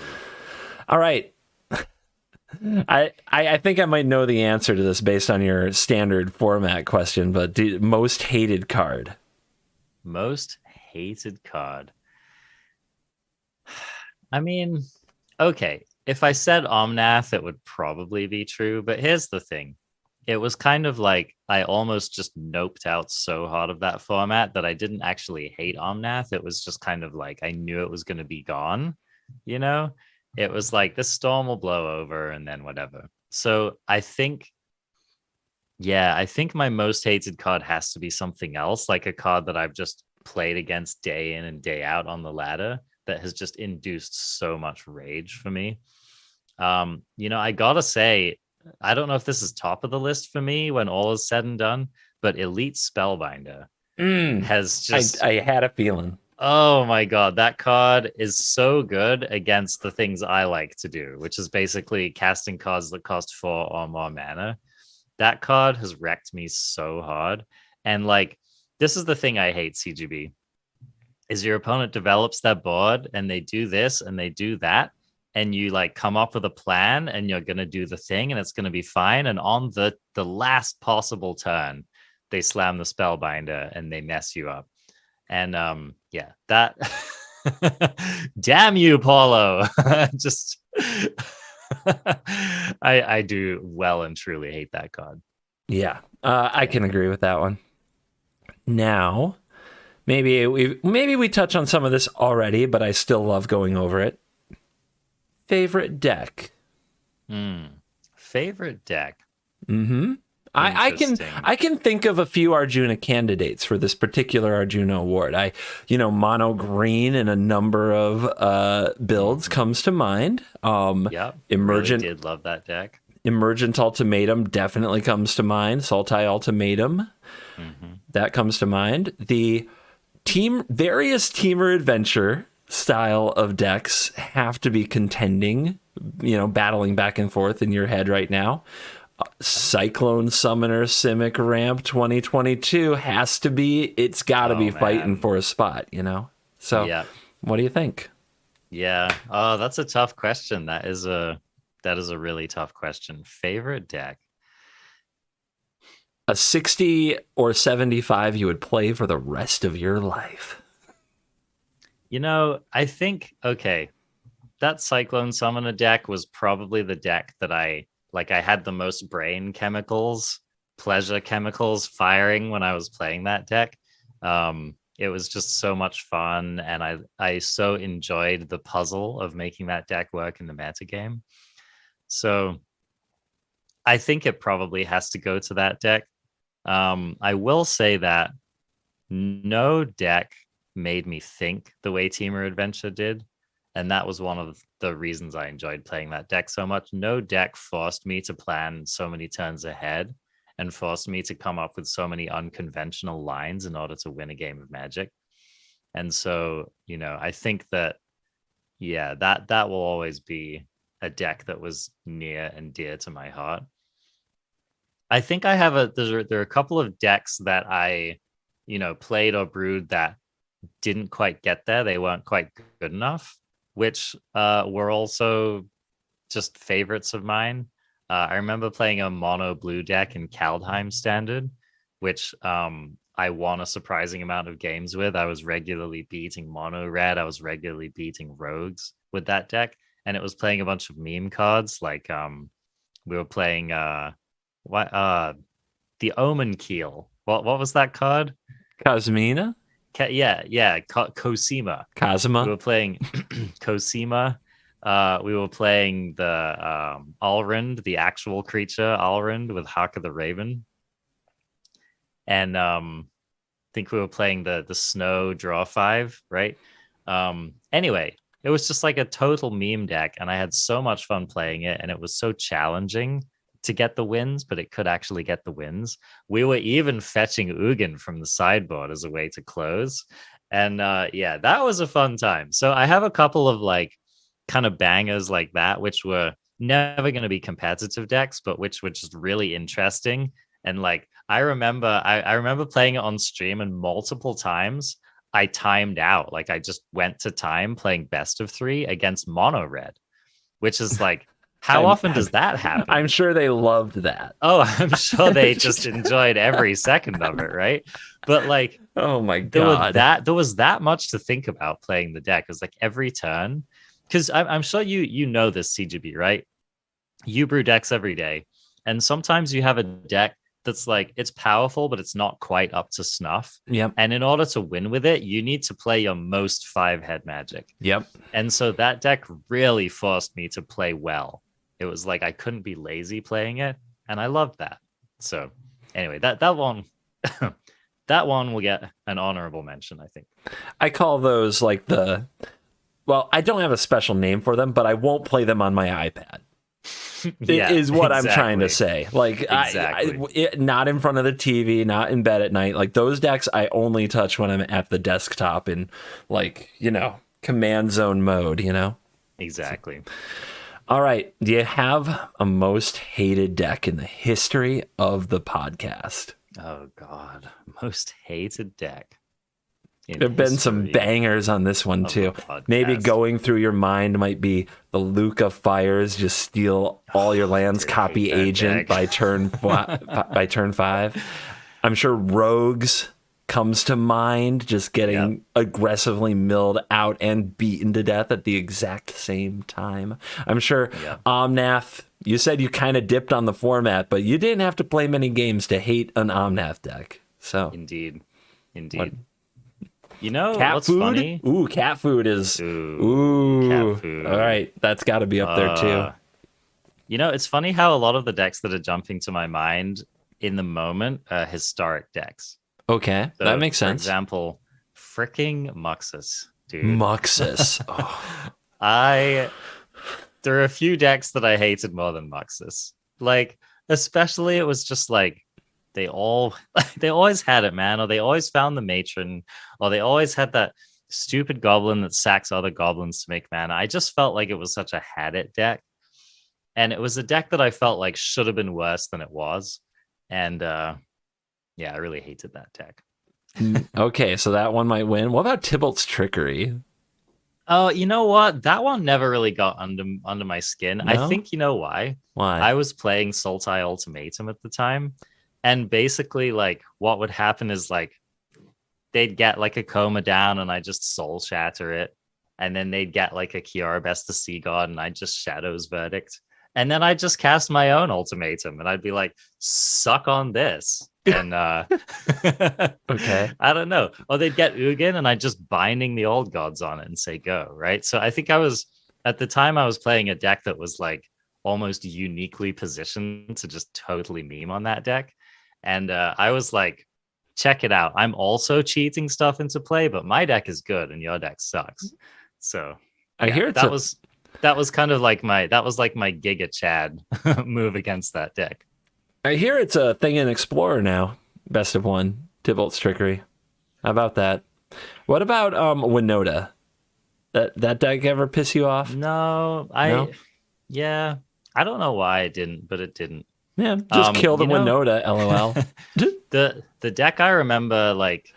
All right. I think I might know the answer to this based on your standard format question, but most hated card. Most hated card. I mean, okay, if I said Omnath, it would probably be true. But here's the thing. It was kind of like I almost just noped out so hard of that format that I didn't actually hate Omnath. It was just kind of like I knew it was going to be gone, you know? It was like this storm will blow over and then whatever. So I think my most hated card has to be something else, like a card that I've just played against day in and day out on the ladder that has just induced so much rage for me. I gotta say, I don't know if this is top of the list for me when all is said and done, but Elite Spellbinder has just... I had a feeling. Oh my god, that card is so good against the things I like to do, which is basically casting cards that cost 4 or more mana. That card has wrecked me so hard. And like, this is the thing I hate, CGB, is your opponent develops their board and they do this and they do that, and you like come up with a plan and you're going to do the thing and it's going to be fine. And on the last possible turn, they slam the Spellbinder and they mess you up. And that damn you, Paulo. Just I do well and truly hate that card. Yeah, I can agree with that one. Now, maybe we touch on some of this already, but I still love going over it. Favorite deck. Favorite deck. I can think of a few Arjuna candidates for this particular Arjuna award. Mono green in a number of builds comes to mind. Emergent, really did love that deck. Emergent Ultimatum definitely comes to mind. Sultai Ultimatum, that comes to mind. The various Teamer Adventure style of decks have to be contending, battling back and forth in your head right now. Cyclone Summoner Simic Ramp 2022 has to be, it's got to be fighting for a spot, So what do you think? Yeah. Oh, that's a tough question. That is a really tough question. Favorite deck? A 60 or 75 you would play for the rest of your life. I think, okay, that Cyclone Summoner deck was probably the deck that I had the most brain chemicals, pleasure chemicals firing when I was playing that deck. It was just so much fun, and I so enjoyed the puzzle of making that deck work in the meta game. So I think it probably has to go to that deck. I will say that no deck made me think the way Teamer Adventure did. And that was one of the reasons I enjoyed playing that deck so much. No deck forced me to plan so many turns ahead and forced me to come up with so many unconventional lines in order to win a game of Magic. And so, I think that, that will always be a deck that was near and dear to my heart. I think I have there are a couple of decks that I, played or brewed that didn't quite get there. They weren't quite good enough, which were also just favorites of mine. I remember playing a mono blue deck in Kaldheim Standard, which I won a surprising amount of games with. I was regularly beating mono red. I was regularly beating rogues with that deck. And it was playing a bunch of meme cards. Like we were playing the Omen Keel. What was that card? Cosmina? Cosima. Cosima. We were playing Cosima. we were playing the Alrund, the actual creature Alrund with Hark of the Raven. And I think we were playing the Snow Draw 5, right? Anyway, it was just like a total meme deck, and I had so much fun playing it, and it was so challenging to get the wins, but it could actually get the wins. We were even fetching Ugin from the sideboard as a way to close. And yeah, that was a fun time. So I have a couple of like kind of bangers like that, which were never going to be competitive decks, but which were just really interesting. And like I remember playing it on stream, and multiple times I timed out. Like I just went to time playing best of 3 against mono red, which is like, how often does that happen? I'm sure they loved that. Oh, I'm sure they just enjoyed every second of it, right? But like, oh my god, there was that much to think about playing the deck. It was like every turn, because I'm sure you know this, CGB, right? You brew decks every day, and sometimes you have a deck that's like, it's powerful, but it's not quite up to snuff. Yep. And in order to win with it, you need to play your most 5-head Magic. Yep. And so that deck really forced me to play well. It was like I couldn't be lazy playing it, and I loved that. So anyway, that one that one will get an honorable mention, I think. I call those like well, I don't have a special name for them, but I won't play them on my iPad. Yeah, is what exactly. I'm trying to say. Like, exactly. Not in front of the TV, not in bed at night. Like those decks, I only touch when I'm at the desktop in, like, command zone mode. Exactly. All right. Do you have a most hated deck in the history of the podcast? Oh God, most hated deck. There have been some bangers on this one too. Maybe going through your mind might be the Luca Fires, just steal all your lands, copy agent by turn 5. I'm sure Rogues comes to mind, just getting aggressively milled out and beaten to death at the exact same time. I'm sure Omnath, you said you kind of dipped on the format, but you didn't have to play many games to hate an Omnath deck. So Indeed. Cat what's food? funny? Ooh, cat food is... Cat food. All right, that's got to be up there too. It's funny how a lot of the decks that are jumping to my mind in the moment are historic decks. Okay, So, that makes sense. For example, fricking Muxus, dude. Muxus. There are a few decks that I hated more than Muxus. Like, especially it was just like, they always had it, man, or they always found the matron, or they always had that stupid goblin that sacks other goblins to make mana. I just felt like it was such a had it deck, and it was a deck that I felt like should have been worse than it was. And I really hated that deck. Okay, so that one might win. What about Tybalt's Trickery? Oh, you know what? That one never really got under my skin. No? I think you know why. Why? I was playing Sultai Ultimatum at the time. And basically, like, what would happen is, like, they'd get, like, a Coma down, and I just Soul Shatter it. And then they'd get, like, a Kiora Best the Sea God, and I just Shadow's Verdict. And then I'd just cast my own Ultimatum, and I'd be like, suck on this. And, okay. I don't know. Or they'd get Ugin, and I'd just Binding the Old Gods on it and say go, right? So I think at the time, I was playing a deck that was, like, almost uniquely positioned to just totally meme on that deck. And I was like, check it out. I'm also cheating stuff into play, but my deck is good and your deck sucks. So I hear that was kind of like my Giga Chad move against that deck. I hear it's a thing in Explorer now. Best of 1, Tybalt's Trickery. How about that? What about Winota? That deck ever piss you off? No? Yeah. I don't know why it didn't, but it didn't. Yeah, just kill the Winota, LOL. The deck I remember, like,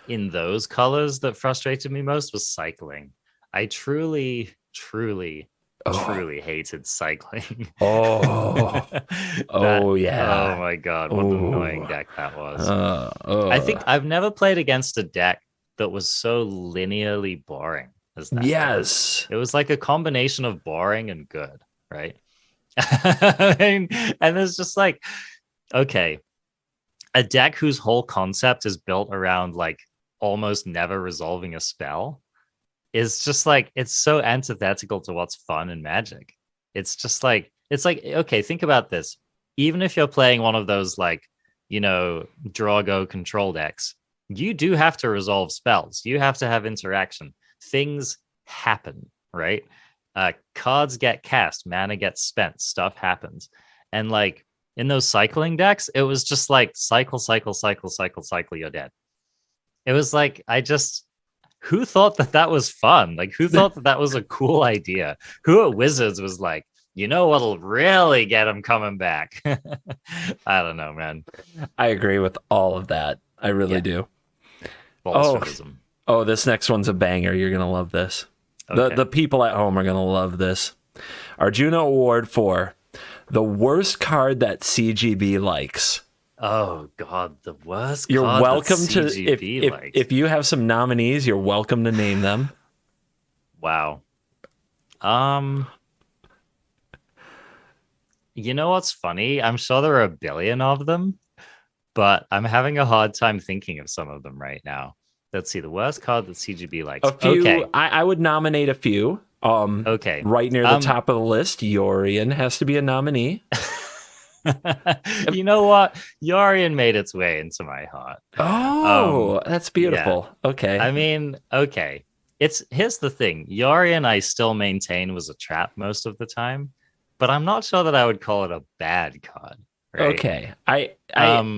in those colors that frustrated me most was Cycling. I truly hated Cycling. Oh my God, what an annoying deck that was. I think I've never played against a deck that was so linearly boring as that. Yes. Deck. It was like a combination of boring and good, right? And it's just like, okay, a deck whose whole concept is built around like almost never resolving a spell. is just like it's so antithetical to what's fun in Magic. It's just like okay, think about this. Even if you're playing one of those like, draw go control decks, you do have to resolve spells. You have to have interaction. Things happen, right? Cards get cast, mana gets spent, stuff happens. And like in those cycling decks, it was just like cycle, you're dead. It was like who thought that was fun? Like, who thought that was a cool idea? Who at Wizards was like, what'll really get them coming back? I don't know, man. I agree with all of that. I really do. Bolshevism. Oh, this next one's a banger. You're going to love this. Okay. The people at home are going to love this. Arjuna Award for the worst card that CGB likes. Oh God, the worst. You're card welcome that CGB likes. If you have some nominees, you're welcome to name them. Wow. You know what's funny? I'm sure there are a billion of them, but I'm having a hard time thinking of some of them right now. Let's see. The worst card that CGB likes. A few. Okay. I would nominate a few. Okay. Right near the top of the list, Yorion has to be a nominee. You know what? Yorion made its way into my heart. Oh, that's beautiful. Yeah. Okay. I mean, okay. Here's the thing. Yorion, I still maintain, was a trap most of the time, but I'm not sure that I would call it a bad card. Right? Okay.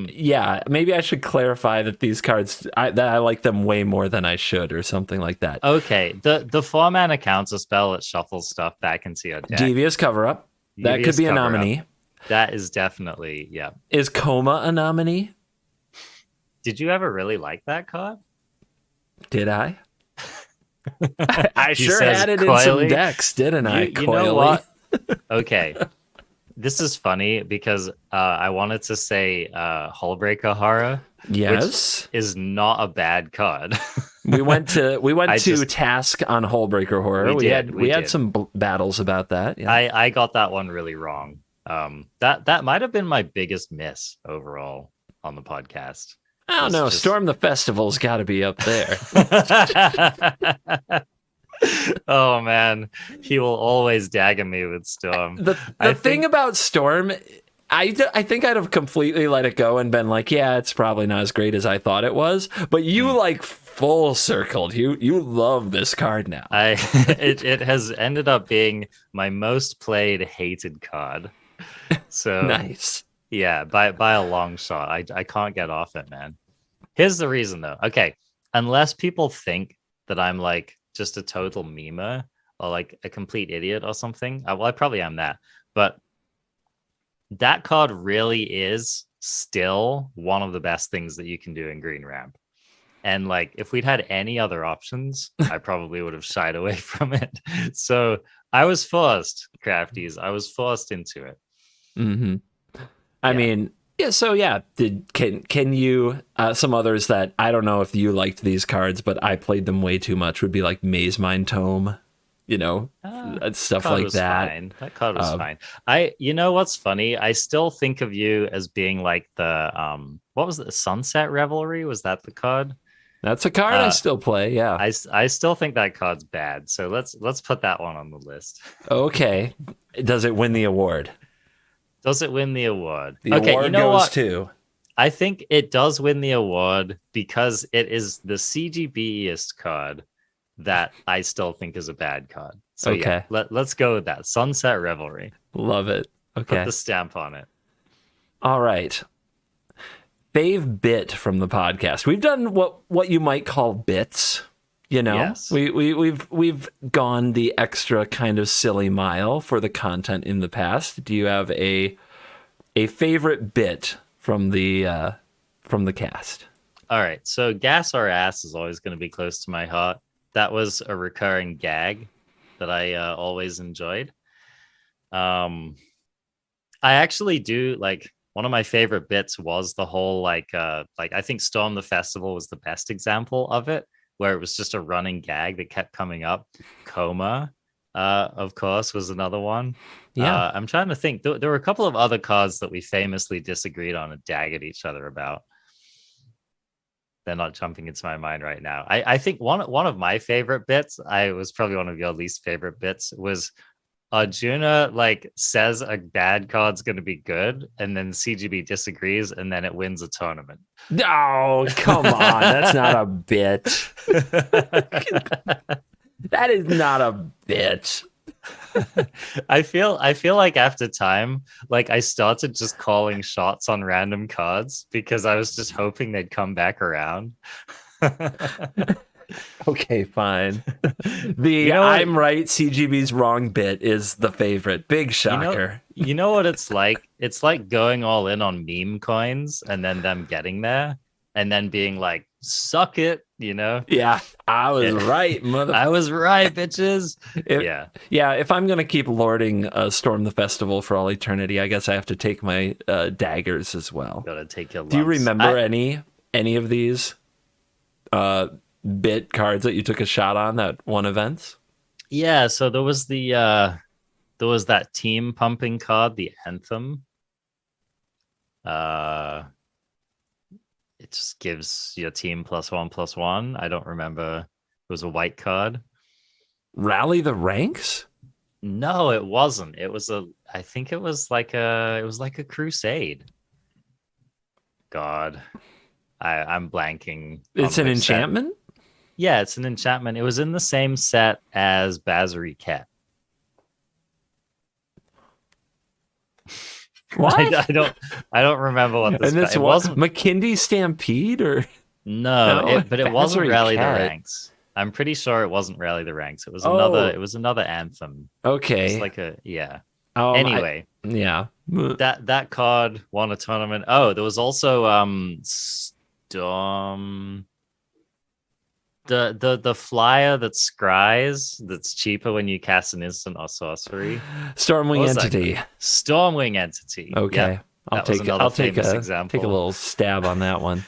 Yeah, maybe I should clarify that these cards, that I like them way more than I should, or something like that. Okay. The 4-mana counter spell that shuffles stuff back into your deck. Devious Cover-Up. That could be a nominee. That is definitely, yeah. Is Coma a nominee? Did you ever really like that card? Did I? I sure had it in some decks, didn't I? You know what? Okay. This is funny because I wanted to say Hullbreaker Horror. Yes. Which is not a bad card. we went to task on Hullbreaker Horror. We had some battles about that. Yeah. I got that one really wrong. That might have been my biggest miss overall on the podcast. I don't know. Storm the Festival's got to be up there. Oh man, he will always dagger me with Storm. The thing about Storm, I think I'd have completely let it go and been like, yeah, it's probably not as great as I thought it was. But you like full circled. You love this card now. It has ended up being my most played, hated card. So nice. Yeah, by a long shot. I can't get off it, man. Here's the reason though. Okay, unless people think that I'm like just a total memer or like a complete idiot or something. Well, I probably am that. But that card really is still one of the best things that you can do in Green Ramp. And like, if we'd had any other options, I probably would have shied away from it. So I was forced, Crafties. I was forced into it. Mm-hmm. I mean, yeah. So yeah, can you some others that I don't know if you liked these cards, but I played them way too much would be like Maze Mind Tome, stuff like that. Fine. That card was fine. You know what's funny? I still think of you as being like the what was it? Sunset Revelry? Was that the card? That's a card I still play. Yeah, I still think that card's bad. So let's put that one on the list. Okay, does it win the award? Does it win the award? The award goes to. I think it does win the award because it is the CGB-ist card that I still think is a bad card. So yeah, let's go with that. Sunset Revelry. Love it. Okay. Put the stamp on it. All right. Fave bit from the podcast. We've done what you might call bits. Yes. We've gone the extra kind of silly mile for the content in the past. Do you have a favorite bit from the cast? All right. So Gas or Ass is always going to be close to my heart. That was a recurring gag that I always enjoyed. I actually do like one of my favorite bits was the whole like I think Storm the Festival was the best example of it, where it was just a running gag that kept coming up. Coma, of course, was another one. Yeah. I'm trying to think. There were a couple of other cards that we famously disagreed on and daggered each other about. they're not jumping into my mind right now. I think one of my favorite bits, I was probably one of your least favorite bits, was Arjuna like says a bad card's going to be good, and then CGB disagrees, and then it wins a tournament. Oh, come on. That's not a bit. That is not a bit. I feel like after time, like I started just calling shots on random cards because I was just hoping they'd come back around. Okay, fine. The I'm right, CGB's wrong bit is the favorite. Big shocker. You know what it's like? It's like going all in on meme coins and then them getting there and then being like, suck it, you know? Yeah, I was right, mother. I was right, bitches. Yeah, if I'm going to keep lording Storm the Festival for all eternity, I guess I have to take my daggers as well. Gotta take your lumps. Do you remember any of these bit cards that you took a shot on that won events? Yeah, so there was that team pumping card, the Anthem. It just gives your team +1/+1. I don't remember. It was a white card. Rally the Ranks? No, it wasn't. I think it was like a crusade. God. I'm blanking. It's an enchantment? Yeah, it's an enchantment. It was in the same set as Bazari Ket. What? I don't remember what this was. It wasn't McKindy Stampede or no, but it wasn't Rally the Ranks. I'm pretty sure it wasn't Rally the Ranks. It was another anthem. Okay. It's like anyway. That card won a tournament. Oh, there was also Storm. The flyer that scries that's cheaper when you cast an instant or sorcery. Stormwing Entity. Stormwing Entity. Okay. Yep. I'll take a little stab on that one.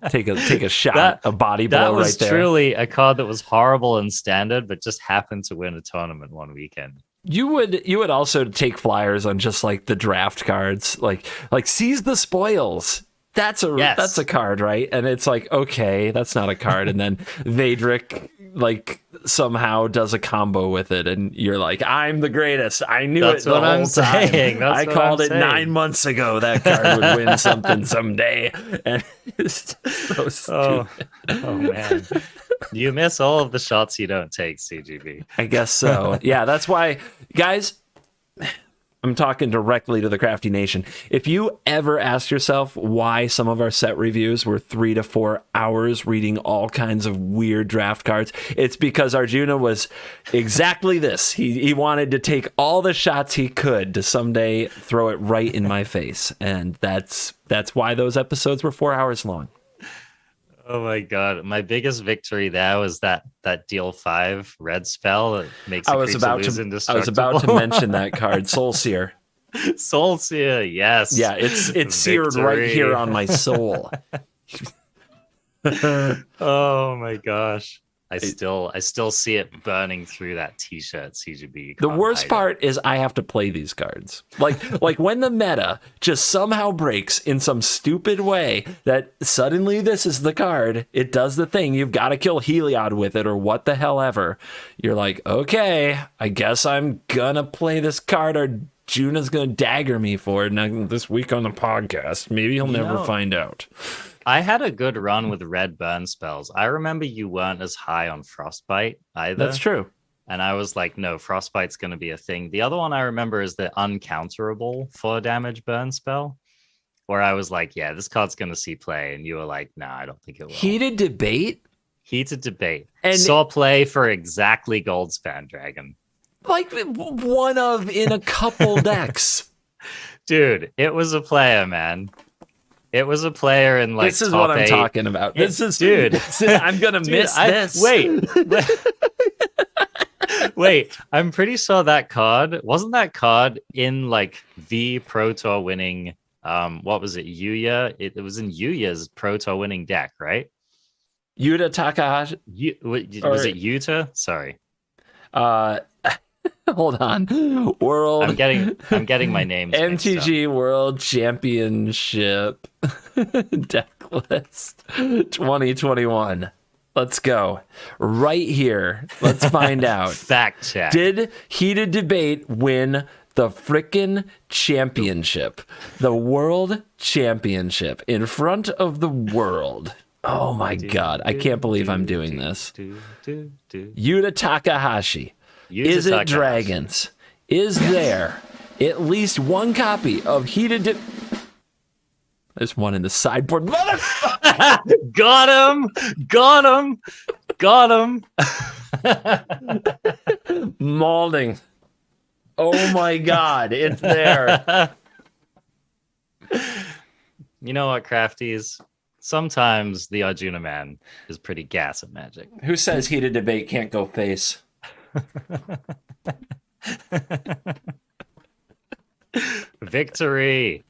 take a shot, a body blow right there. That was truly a card that was horrible in standard, but just happened to win a tournament one weekend. You would also take flyers on just like the draft cards, like seize the spoils. That's a card, right? And it's like, okay, that's not a card. And then Vadric like somehow does a combo with it, and you're like, I'm the greatest. I knew it the whole time. I called it 9 months ago. That card would win something someday. And it's so stupid. Oh man. You miss all of the shots you don't take, CGB. I guess so. Yeah, that's why, guys, I'm talking directly to the Crafty Nation. If you ever ask yourself why some of our set reviews were 3 to 4 hours reading all kinds of weird draft cards, it's because Arjuna was exactly this. He wanted to take all the shots he could to someday throw it right in my face. And that's why those episodes were 4 hours long. Oh my god! My biggest victory there was that deal 5 red spell that makes I was about to mention that card, Soul Seer. Soul Seer, yes. Yeah, it's seared right here on my soul. Oh my gosh! I still see it burning through that T-shirt, CGB. The worst part is I have to play these cards. Like when the meta just somehow breaks in some stupid way that suddenly this is the card, it does the thing, you've got to kill Heliod with it or what the hell ever. You're like, okay, I guess I'm gonna play this card or Juna's gonna dagger me for it this week on the podcast. Maybe he'll never find out. I had a good run with red burn spells. I remember you weren't as high on Frostbite either. That's true. And I was like, no, Frostbite's going to be a thing. The other one I remember is the uncounterable 4 damage burn spell, where I was like, yeah, this card's going to see play. And you were like, nah, I don't think it will. Heated debate. And saw play for exactly Goldspan Dragon. Like one of in a couple decks. Dude, it was a player, man. It was a player in like. This is what I'm talking about. Dude. I'm gonna miss this. Wait. I'm pretty sure that card wasn't that card in like the Pro Tour winning. What was it? Yuya. It was in Yuya's Pro Tour winning deck, right? Yuta Takahashi. Was it Yuta? Sorry. Hold on. World. I'm getting my names mixed up. MTG World Championship deck list 2021. Let's go. Right here. Let's find out. Fact check. Did Heated Debate win the frickin' championship? The World Championship in front of the world. Oh my God. I can't believe I'm doing this. Yuta Takahashi. Is it Dragons? Is there at least one copy of Heated Debate? There's one in the sideboard. Motherfucker! Got him! Got him! Got him! Malding. Oh my God, it's there. You know what, Crafties? Sometimes the Arjuna man is pretty gas at Magic. Who says Heated Debate can't go face? Victory!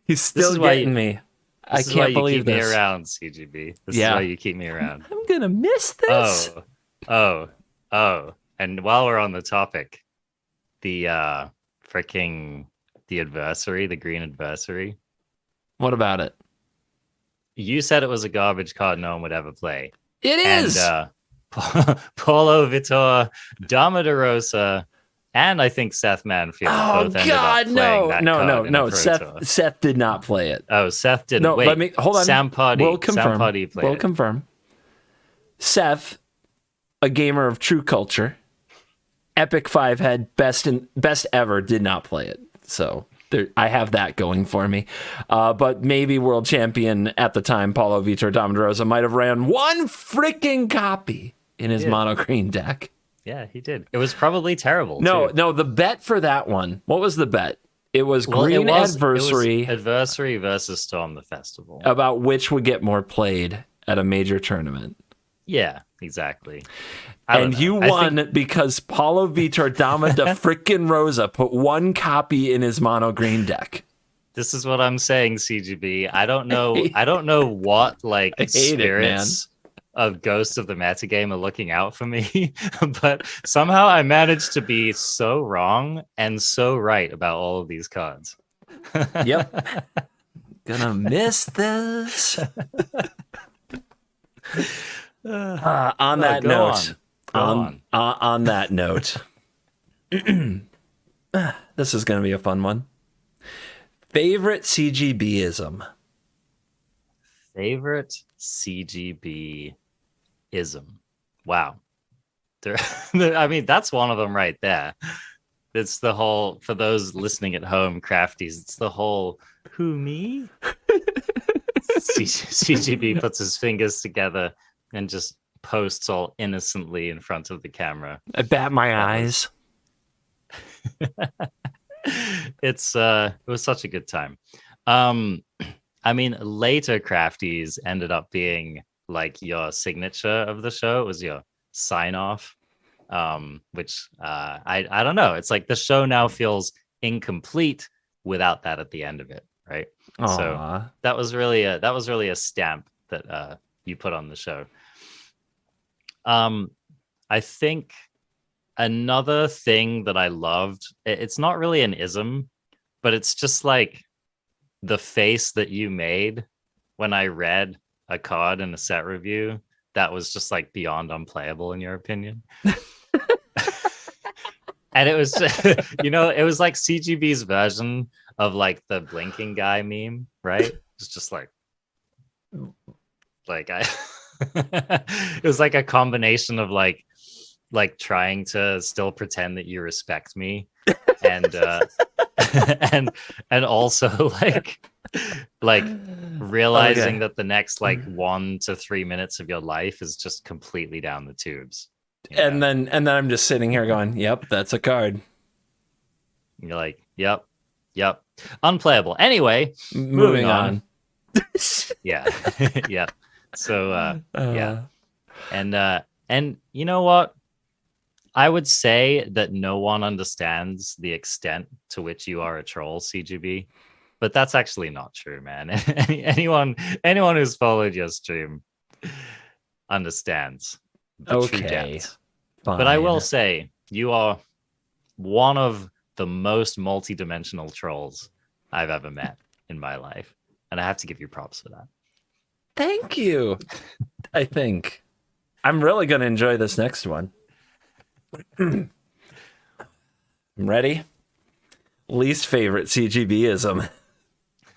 He's still getting me. I can't believe this. This is why you keep me around, CGB. This is why you keep me around. I'm gonna miss this. Oh. And while we're on the topic, the adversary, the green adversary. What about it? You said it was a garbage card no one would ever play. It is. And Paulo Vitor, Dama de Rosa, and I think Seth Manfield both ended up playing that card in a Pro Tour. Seth did not play it. Oh, Seth didn't. No, wait. Hold on. Sam Putty. We'll confirm. Sam Putty played We'll it. confirm. Seth, a gamer of true culture, epic 5-head, best ever, did not play it. So I have that going for me. But maybe world champion at the time, Paulo Vitor Dama de Rosa, might have ran one freaking copy in his mono green deck. Yeah, he did. It was probably terrible. No, too. no. The bet for that one. What was the bet? It was green adversary. It was adversary versus Storm the Festival. About which would get more played at a major tournament. Yeah, exactly. And you won because Paulo Vitor Dama de frickin' Rosa put one copy in his mono green deck. This is what I'm saying, CGB. I don't know. I don't know what spirits of Ghosts of the Metagame are looking out for me, but somehow I managed to be so wrong and so right about all of these cards. Yep. Gonna miss this. On that note, this is gonna be a fun one. Favorite CGB-ism. Favorite CGB-ism. Wow. I mean, that's one of them right there. It's the whole, for those listening at home, crafties, it's the whole, who, me? CGB puts his fingers together and just posts all innocently in front of the camera. I bat my eyes. It was such a good time. I mean, later crafties ended up being like your signature of the show. It was your sign off, which I don't know. It's like the show now feels incomplete without that at the end of it, right? Aww. So that was really a stamp that you put on the show. I think another thing that I loved, it's not really an ism, but it's just like the face that you made when I read a card in a set review that was just like beyond unplayable in your opinion. And it was, it was like CGB's version of like the blinking guy meme, right? It's just like it was like a combination of like trying to still pretend that you respect me and and also like realizing that the next 1 to 3 minutes of your life is just completely down the tubes. And then I'm just sitting here going, yep, that's a card. And you're like, yep. Unplayable. Anyway, moving on. Yeah. Yeah. So yeah. And you know what? I would say that no one understands the extent to which you are a troll, CGB, but that's actually not true, man. Anyone who's followed your stream understands the true depth. But I will say you are one of the most multi-dimensional trolls I've ever met in my life. And I have to give you props for that. Thank you. I think I'm really going to enjoy this next one. I'm ready. Least favorite CGB-ism.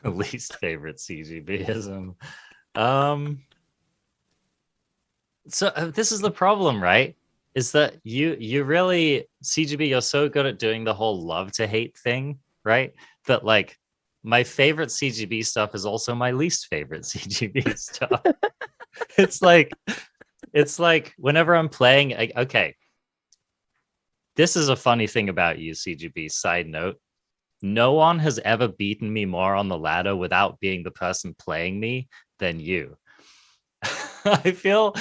Least favorite CGB-ism. So this is the problem, right? Is that you really, CGB, you're so good at doing the whole love to hate thing, right? That like my favorite CGB stuff is also my least favorite CGB stuff. It's like whenever I'm playing, okay. This is a funny thing about you, CGB. Side note. No one has ever beaten me more on the ladder without being the person playing me than you. I feel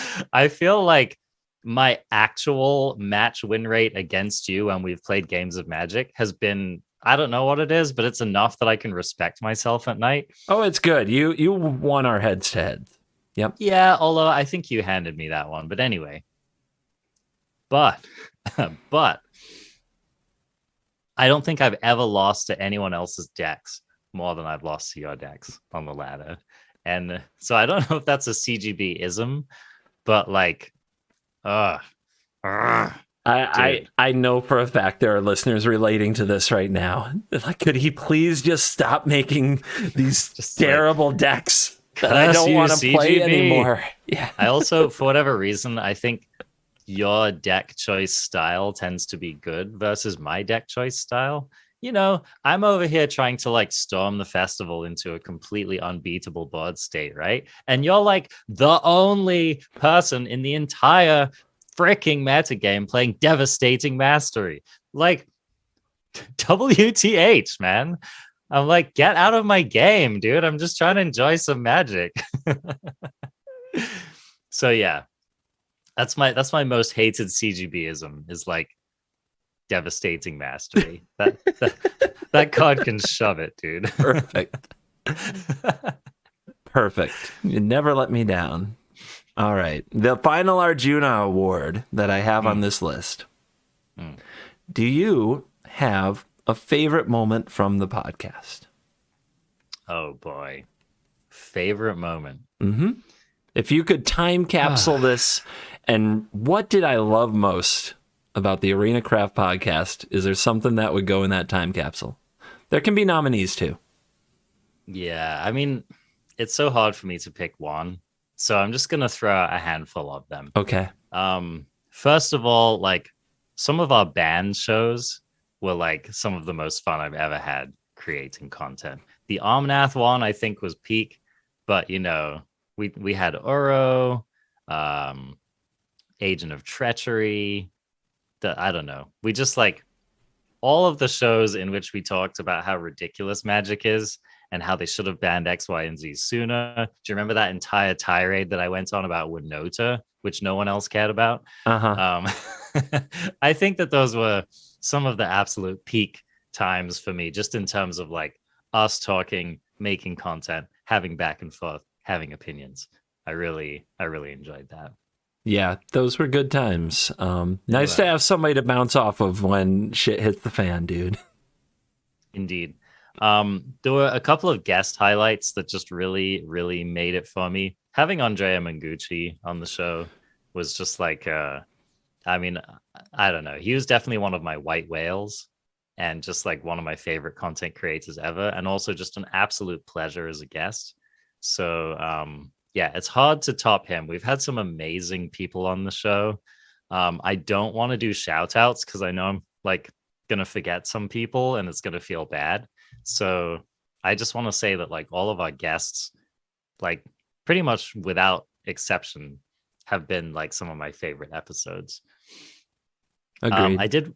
like my actual match win rate against you when we've played games of Magic has been, I don't know what it is, but it's enough that I can respect myself at night. Oh, it's good. You won our heads to heads. Yep. Yeah, although I think you handed me that one. But anyway. But I don't think I've ever lost to anyone else's decks more than I've lost to your decks on the ladder. And so I don't know if that's a CGB-ism, but like, I know for a fact there are listeners relating to this right now. Like, could he please just stop making these just terrible decks that I don't want to play anymore? Yeah. I also, for whatever reason, I think your deck choice style tends to be good versus my deck choice style. You know, I'm over here trying to like storm the festival into a completely unbeatable board state, right? And you're like the only person in the entire freaking metagame playing Devastating Mastery. Like, WTH, man. I'm like, get out of my game, dude. I'm just trying to enjoy some Magic. So yeah, that's my most hated CGB-ism is like Devastating Mastery. That card can shove it, dude. Perfect. Perfect. You never let me down. All right. The final Arjuna award that I have on this list. Do you have a favorite moment from the podcast? Oh boy. Favorite moment. Mm-hmm. If you could time capsule this, and what did I love most about the Arena Craft podcast? Is there something that would go in that time capsule? There can be nominees too. Yeah, I mean, it's so hard for me to pick one, so I'm just gonna throw out a handful of them. Okay. First of all, like some of our band shows were like some of the most fun I've ever had creating content. The Omnath one I think was peak, but you know, we had Uro, Agent of Treachery. I don't know. We just like all of the shows in which we talked about how ridiculous Magic is and how they should have banned X, Y, and Z sooner. Do you remember that entire tirade that I went on about Winota, which no one else cared about? Uh-huh. I think that those were some of the absolute peak times for me, just in terms of like us talking, making content, having back and forth, having opinions. I really enjoyed that. Yeah, those were good times. Nice to have somebody to bounce off of when shit hits the fan, dude. Indeed. There were a couple of guest highlights that just really, really made it for me. Having Andrea Mangucci on the show was just like, I mean, I don't know. He was definitely one of my white whales and just like one of my favorite content creators ever. And also just an absolute pleasure as a guest. So, yeah, it's hard to top him. We've had some amazing people on the show. I don't want to do shout outs because I know I'm like going to forget some people and it's going to feel bad. So I just want to say that like all of our guests, like pretty much without exception, have been like some of my favorite episodes. Agreed. I did,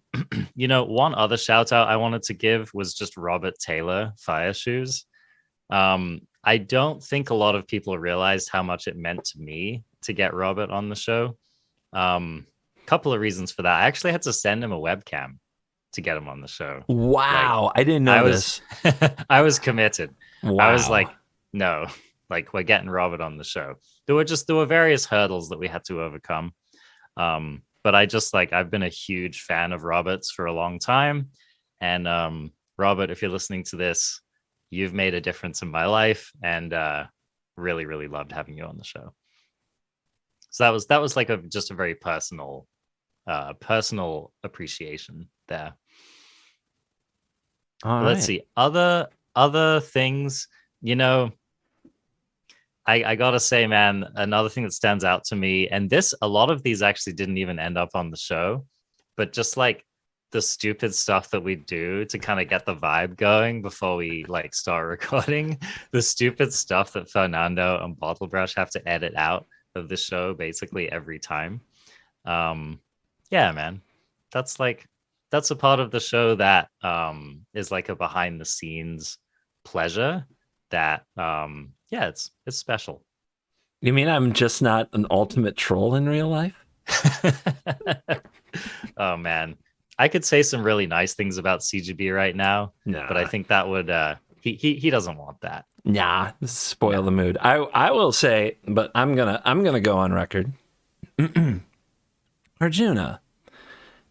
you know, one other shout out I wanted to give was just Robert Taylor, Fire Shoes. I don't think a lot of people realized how much it meant to me to get Robert on the show. Couple of reasons for that. I actually had to send him a webcam to get him on the show. Wow, like, I didn't know this. I was committed. Wow. I was like, no, like we're getting Robert on the show. There were various hurdles that we had to overcome. but I just like I've been a huge fan of Robert's for a long time. And Robert, if you're listening to this, you've made a difference in my life, and really, really loved having you on the show. So that was like just a very personal appreciation there. All Let's right. see other things. You know, I gotta say, man, another thing that stands out to me, and a lot of these actually didn't even end up on the show, but just like the stupid stuff that we do to kind of get the vibe going before we like start recording, the stupid stuff that Fernando and Bottlebrush have to edit out of the show basically every time. Yeah, man, that's like that's a part of the show that is like a behind the scenes pleasure that yeah, it's special. You mean I'm just not an ultimate troll in real life? Oh man, I could say some really nice things about CGB right now, but I Nah. think that would he doesn't want that. Nah, spoil No. the mood. I will say, but I'm gonna go on record. Arjuna,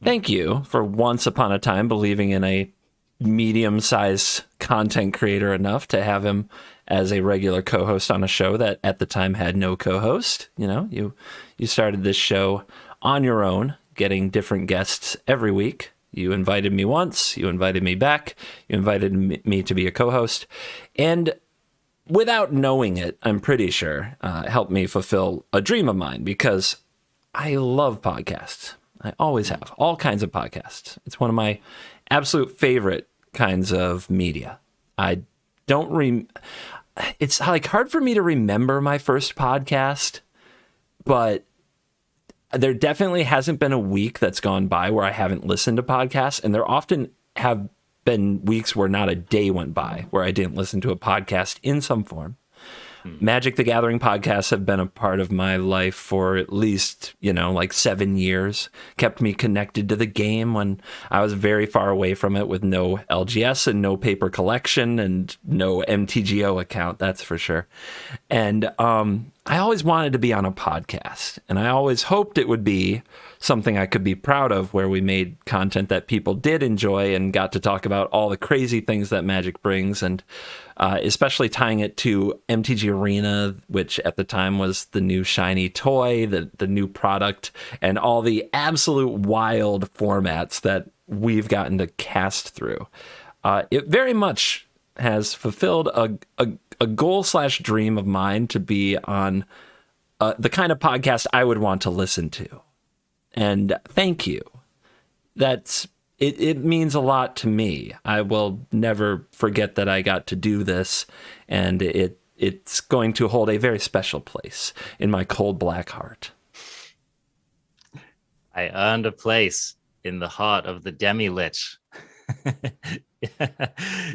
thank you for once upon a time believing in a medium-sized content creator enough to have him as a regular co-host on a show that at the time had no co-host. You know, you started this show on your own, getting different guests every week. You invited me once, you invited me back, you invited me to be a co-host, and without knowing it, I'm pretty sure helped me fulfill a dream of mine because I love podcasts. I always have all kinds of podcasts. It's one of my absolute favorite kinds of media. I don't it's like hard for me to remember my first podcast, but there definitely hasn't been a week that's gone by where I haven't listened to podcasts, and there often have been weeks where not a day went by where I didn't listen to a podcast in some form. Magic the Gathering podcasts have been a part of my life for at least, like 7 years. Kept me connected to the game when I was very far away from it with no LGS and no paper collection and no MTGO account, that's for sure. And I always wanted to be on a podcast, and I always hoped it would be something I could be proud of, where we made content that people did enjoy and got to talk about all the crazy things that Magic brings, and especially tying it to MTG Arena, which at the time was the new shiny toy, the new product, and all the absolute wild formats that we've gotten to cast through. It very much has fulfilled a goal/dream of mine to be on the kind of podcast I would want to listen to. And thank you. It means a lot to me. I will never forget that I got to do this, and it's going to hold a very special place in my cold black heart. I earned a place in the heart of the Demi-Lich.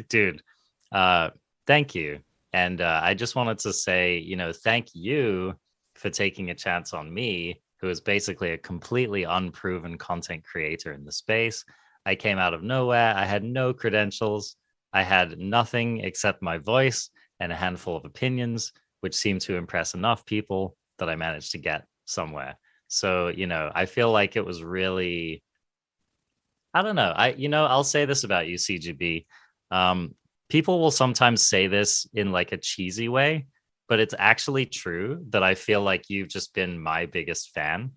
Dude, thank you. And I just wanted to say, thank you for taking a chance on me, who is basically a completely unproven content creator in the space. I came out of nowhere. I had no credentials. I had nothing except my voice and a handful of opinions, which seemed to impress enough people that I managed to get somewhere. So, I feel like it was really, I don't know. I'll say this about you, CGB. People will sometimes say this in like a cheesy way, but it's actually true that I feel like you've just been my biggest fan,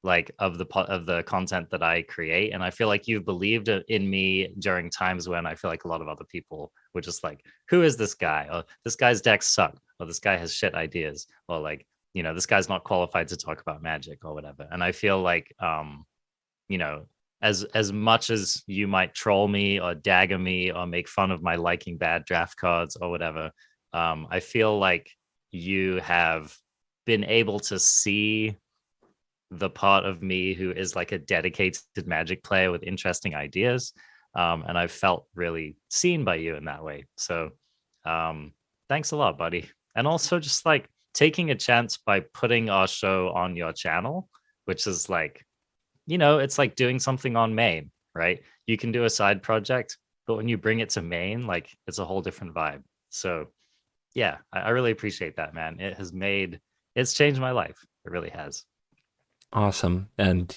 like of the content that I create. And I feel like you've believed in me during times when I feel like a lot of other people were just like, who is this guy? Or this guy's decks suck, or this guy has shit ideas, or like, this guy's not qualified to talk about Magic or whatever. And I feel like, as much as you might troll me or dagger me or make fun of my liking bad draft cards or whatever, I feel like you have been able to see the part of me who is like a dedicated Magic player with interesting ideas. And I felt really seen by you in that way. So thanks a lot, buddy. And also just like taking a chance by putting our show on your channel, which is like, it's like doing something on main, right? You can do a side project, but when you bring it to main, like it's a whole different vibe. So yeah, I really appreciate that, man. It's changed my life. It really has. Awesome. And,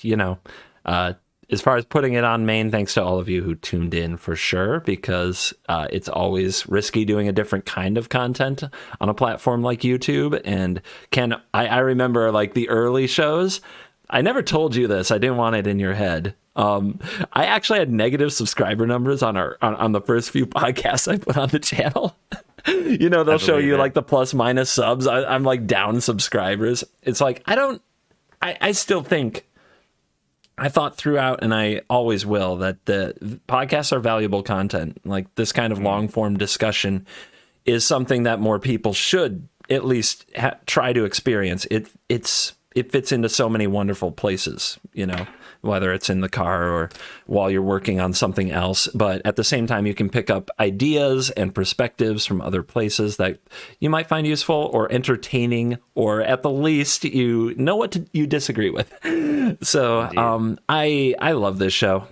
as far as putting it on main, thanks to all of you who tuned in for sure, because it's always risky doing a different kind of content on a platform like YouTube. And I remember like the early shows. I never told you this. I didn't want it in your head. I actually had negative subscriber numbers on the first few podcasts I put on the channel. They'll show you like the plus minus subs. I'm like down subscribers. It's like, I still think, I thought throughout, and I always will, that the podcasts are valuable content. Like this kind of long form discussion is something that more people should at least try to experience. It fits into so many wonderful places, whether it's in the car or while you're working on something else. But at the same time, you can pick up ideas and perspectives from other places that you might find useful or entertaining, or at the least, you know what you disagree with. So I love this show.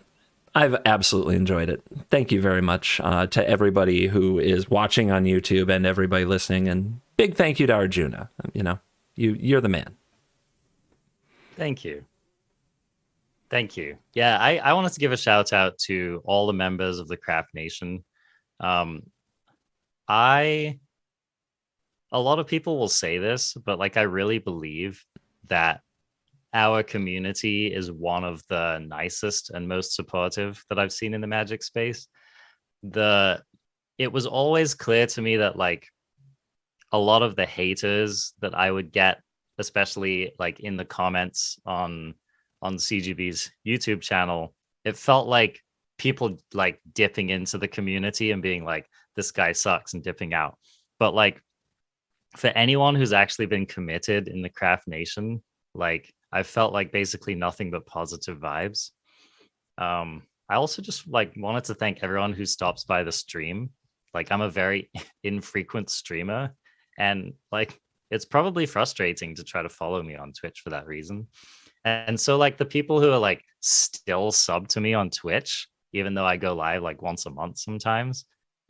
I've absolutely enjoyed it. Thank you very much to everybody who is watching on YouTube and everybody listening. And big thank you to Arjuna. You're the man. Thank you. Thank you. Yeah, I wanted to give a shout out to all the members of the Craft Nation. A lot of people will say this, but like I really believe that our community is one of the nicest and most supportive that I've seen in the Magic space. It was always clear to me that like a lot of the haters that I would get, especially like in the comments on CGB's YouTube channel, it felt like people like dipping into the community and being like, this guy sucks, and dipping out. But like for anyone who's actually been committed in the Craft Nation, like I felt like basically nothing but positive vibes. I also just like wanted to thank everyone who stops by the stream. Like I'm a very infrequent streamer, and like it's probably frustrating to try to follow me on Twitch for that reason. And so like the people who are like still sub to me on Twitch, even though I go live like once a month sometimes,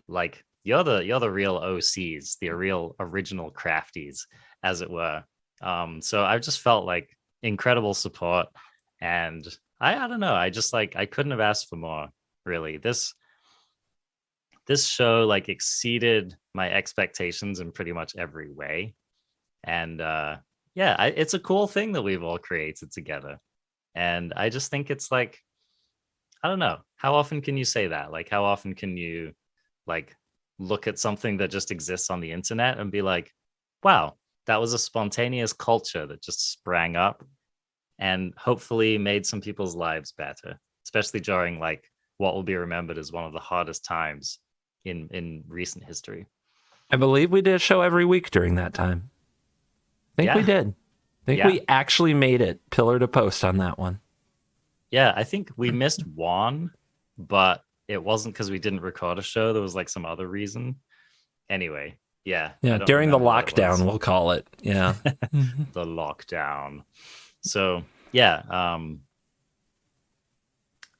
like you're the real OCs, the real original crafties, as it were. So I've just felt like incredible support, and I don't know, I just like I couldn't have asked for more, really. This show like exceeded my expectations in pretty much every way. And it's a cool thing that we've all created together. And I just think it's like, I don't know, how often can you say that? Like, how often can you like look at something that just exists on the internet and be like, wow, that was a spontaneous culture that just sprang up and hopefully made some people's lives better, especially during like what will be remembered as one of the hardest times in recent history. I believe we did a show every week during that time. I think we did. I think we actually made it pillar to post on that one. Yeah, I think we missed one, but it wasn't because we didn't record a show. There was like some other reason. Anyway, yeah. During the lockdown, we'll call it. Yeah. The lockdown. So yeah.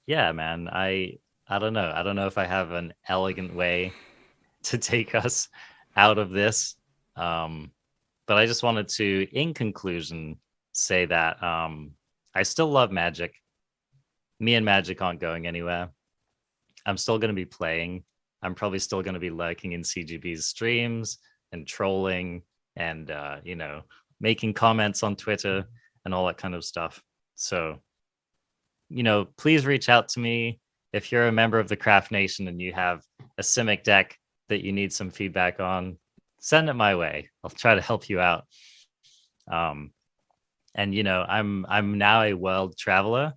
Yeah, man. I don't know. I don't know if I have an elegant way to take us out of this. But I just wanted to, in conclusion, say that I still love Magic. Me and Magic aren't going anywhere. I'm still going to be playing. I'm probably still going to be lurking in CGB's streams and trolling and, making comments on Twitter and all that kind of stuff. So, please reach out to me if you're a member of the Craft Nation and you have a Simic deck that you need some feedback on. Send it my way. I'll try to help you out. I'm now a world traveler,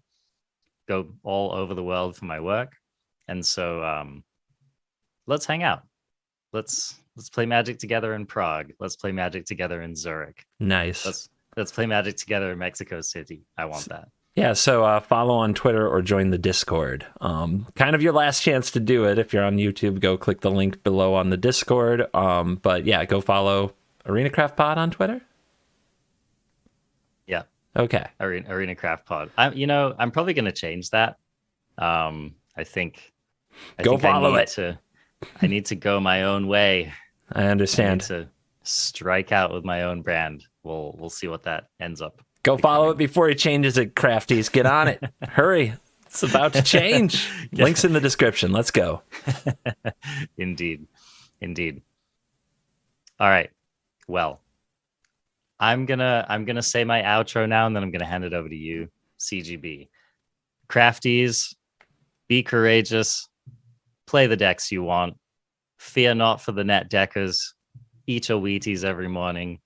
go all over the world for my work. And so let's hang out. Let's play Magic together in Prague. Let's play Magic together in Zurich. Nice. Let's play Magic together in Mexico City. I want that. Yeah, so follow on Twitter or join the Discord. Kind of your last chance to do it. If you're on YouTube, go click the link below on the Discord. But yeah, go follow Arena Craft Pod on Twitter. Yeah. Okay. Arena Craft Pod. I'm probably going to change that. I think follow it. I need to go my own way. I understand. I need to strike out with my own brand. We'll see what that ends up Go follow it before he changes it, Crafties. Get on it. Hurry. It's about to change. Yeah. Links in the description. Let's go. Indeed. All right. Well, I'm gonna say my outro now, and then I'm gonna hand it over to you, CGB. Crafties, be courageous. Play the decks you want. Fear not for the net deckers. Eat your Wheaties every morning.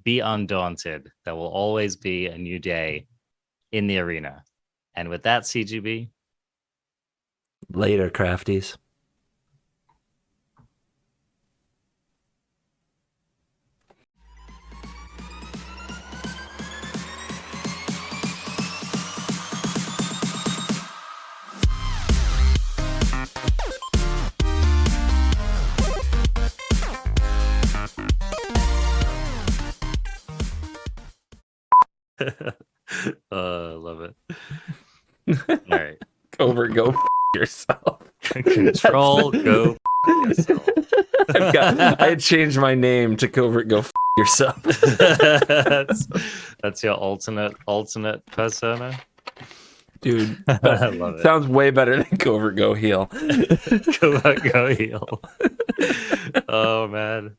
Be undaunted. There will always be a new day in the arena. And with that, CGB. Later, Crafties. Love it. All right. Covert, go yourself. Control, go yourself. I had changed my name to Covert, go yourself. That's your alternate persona. Dude, I love it. Sounds way better than Covert, go heal. Go heel. Oh man.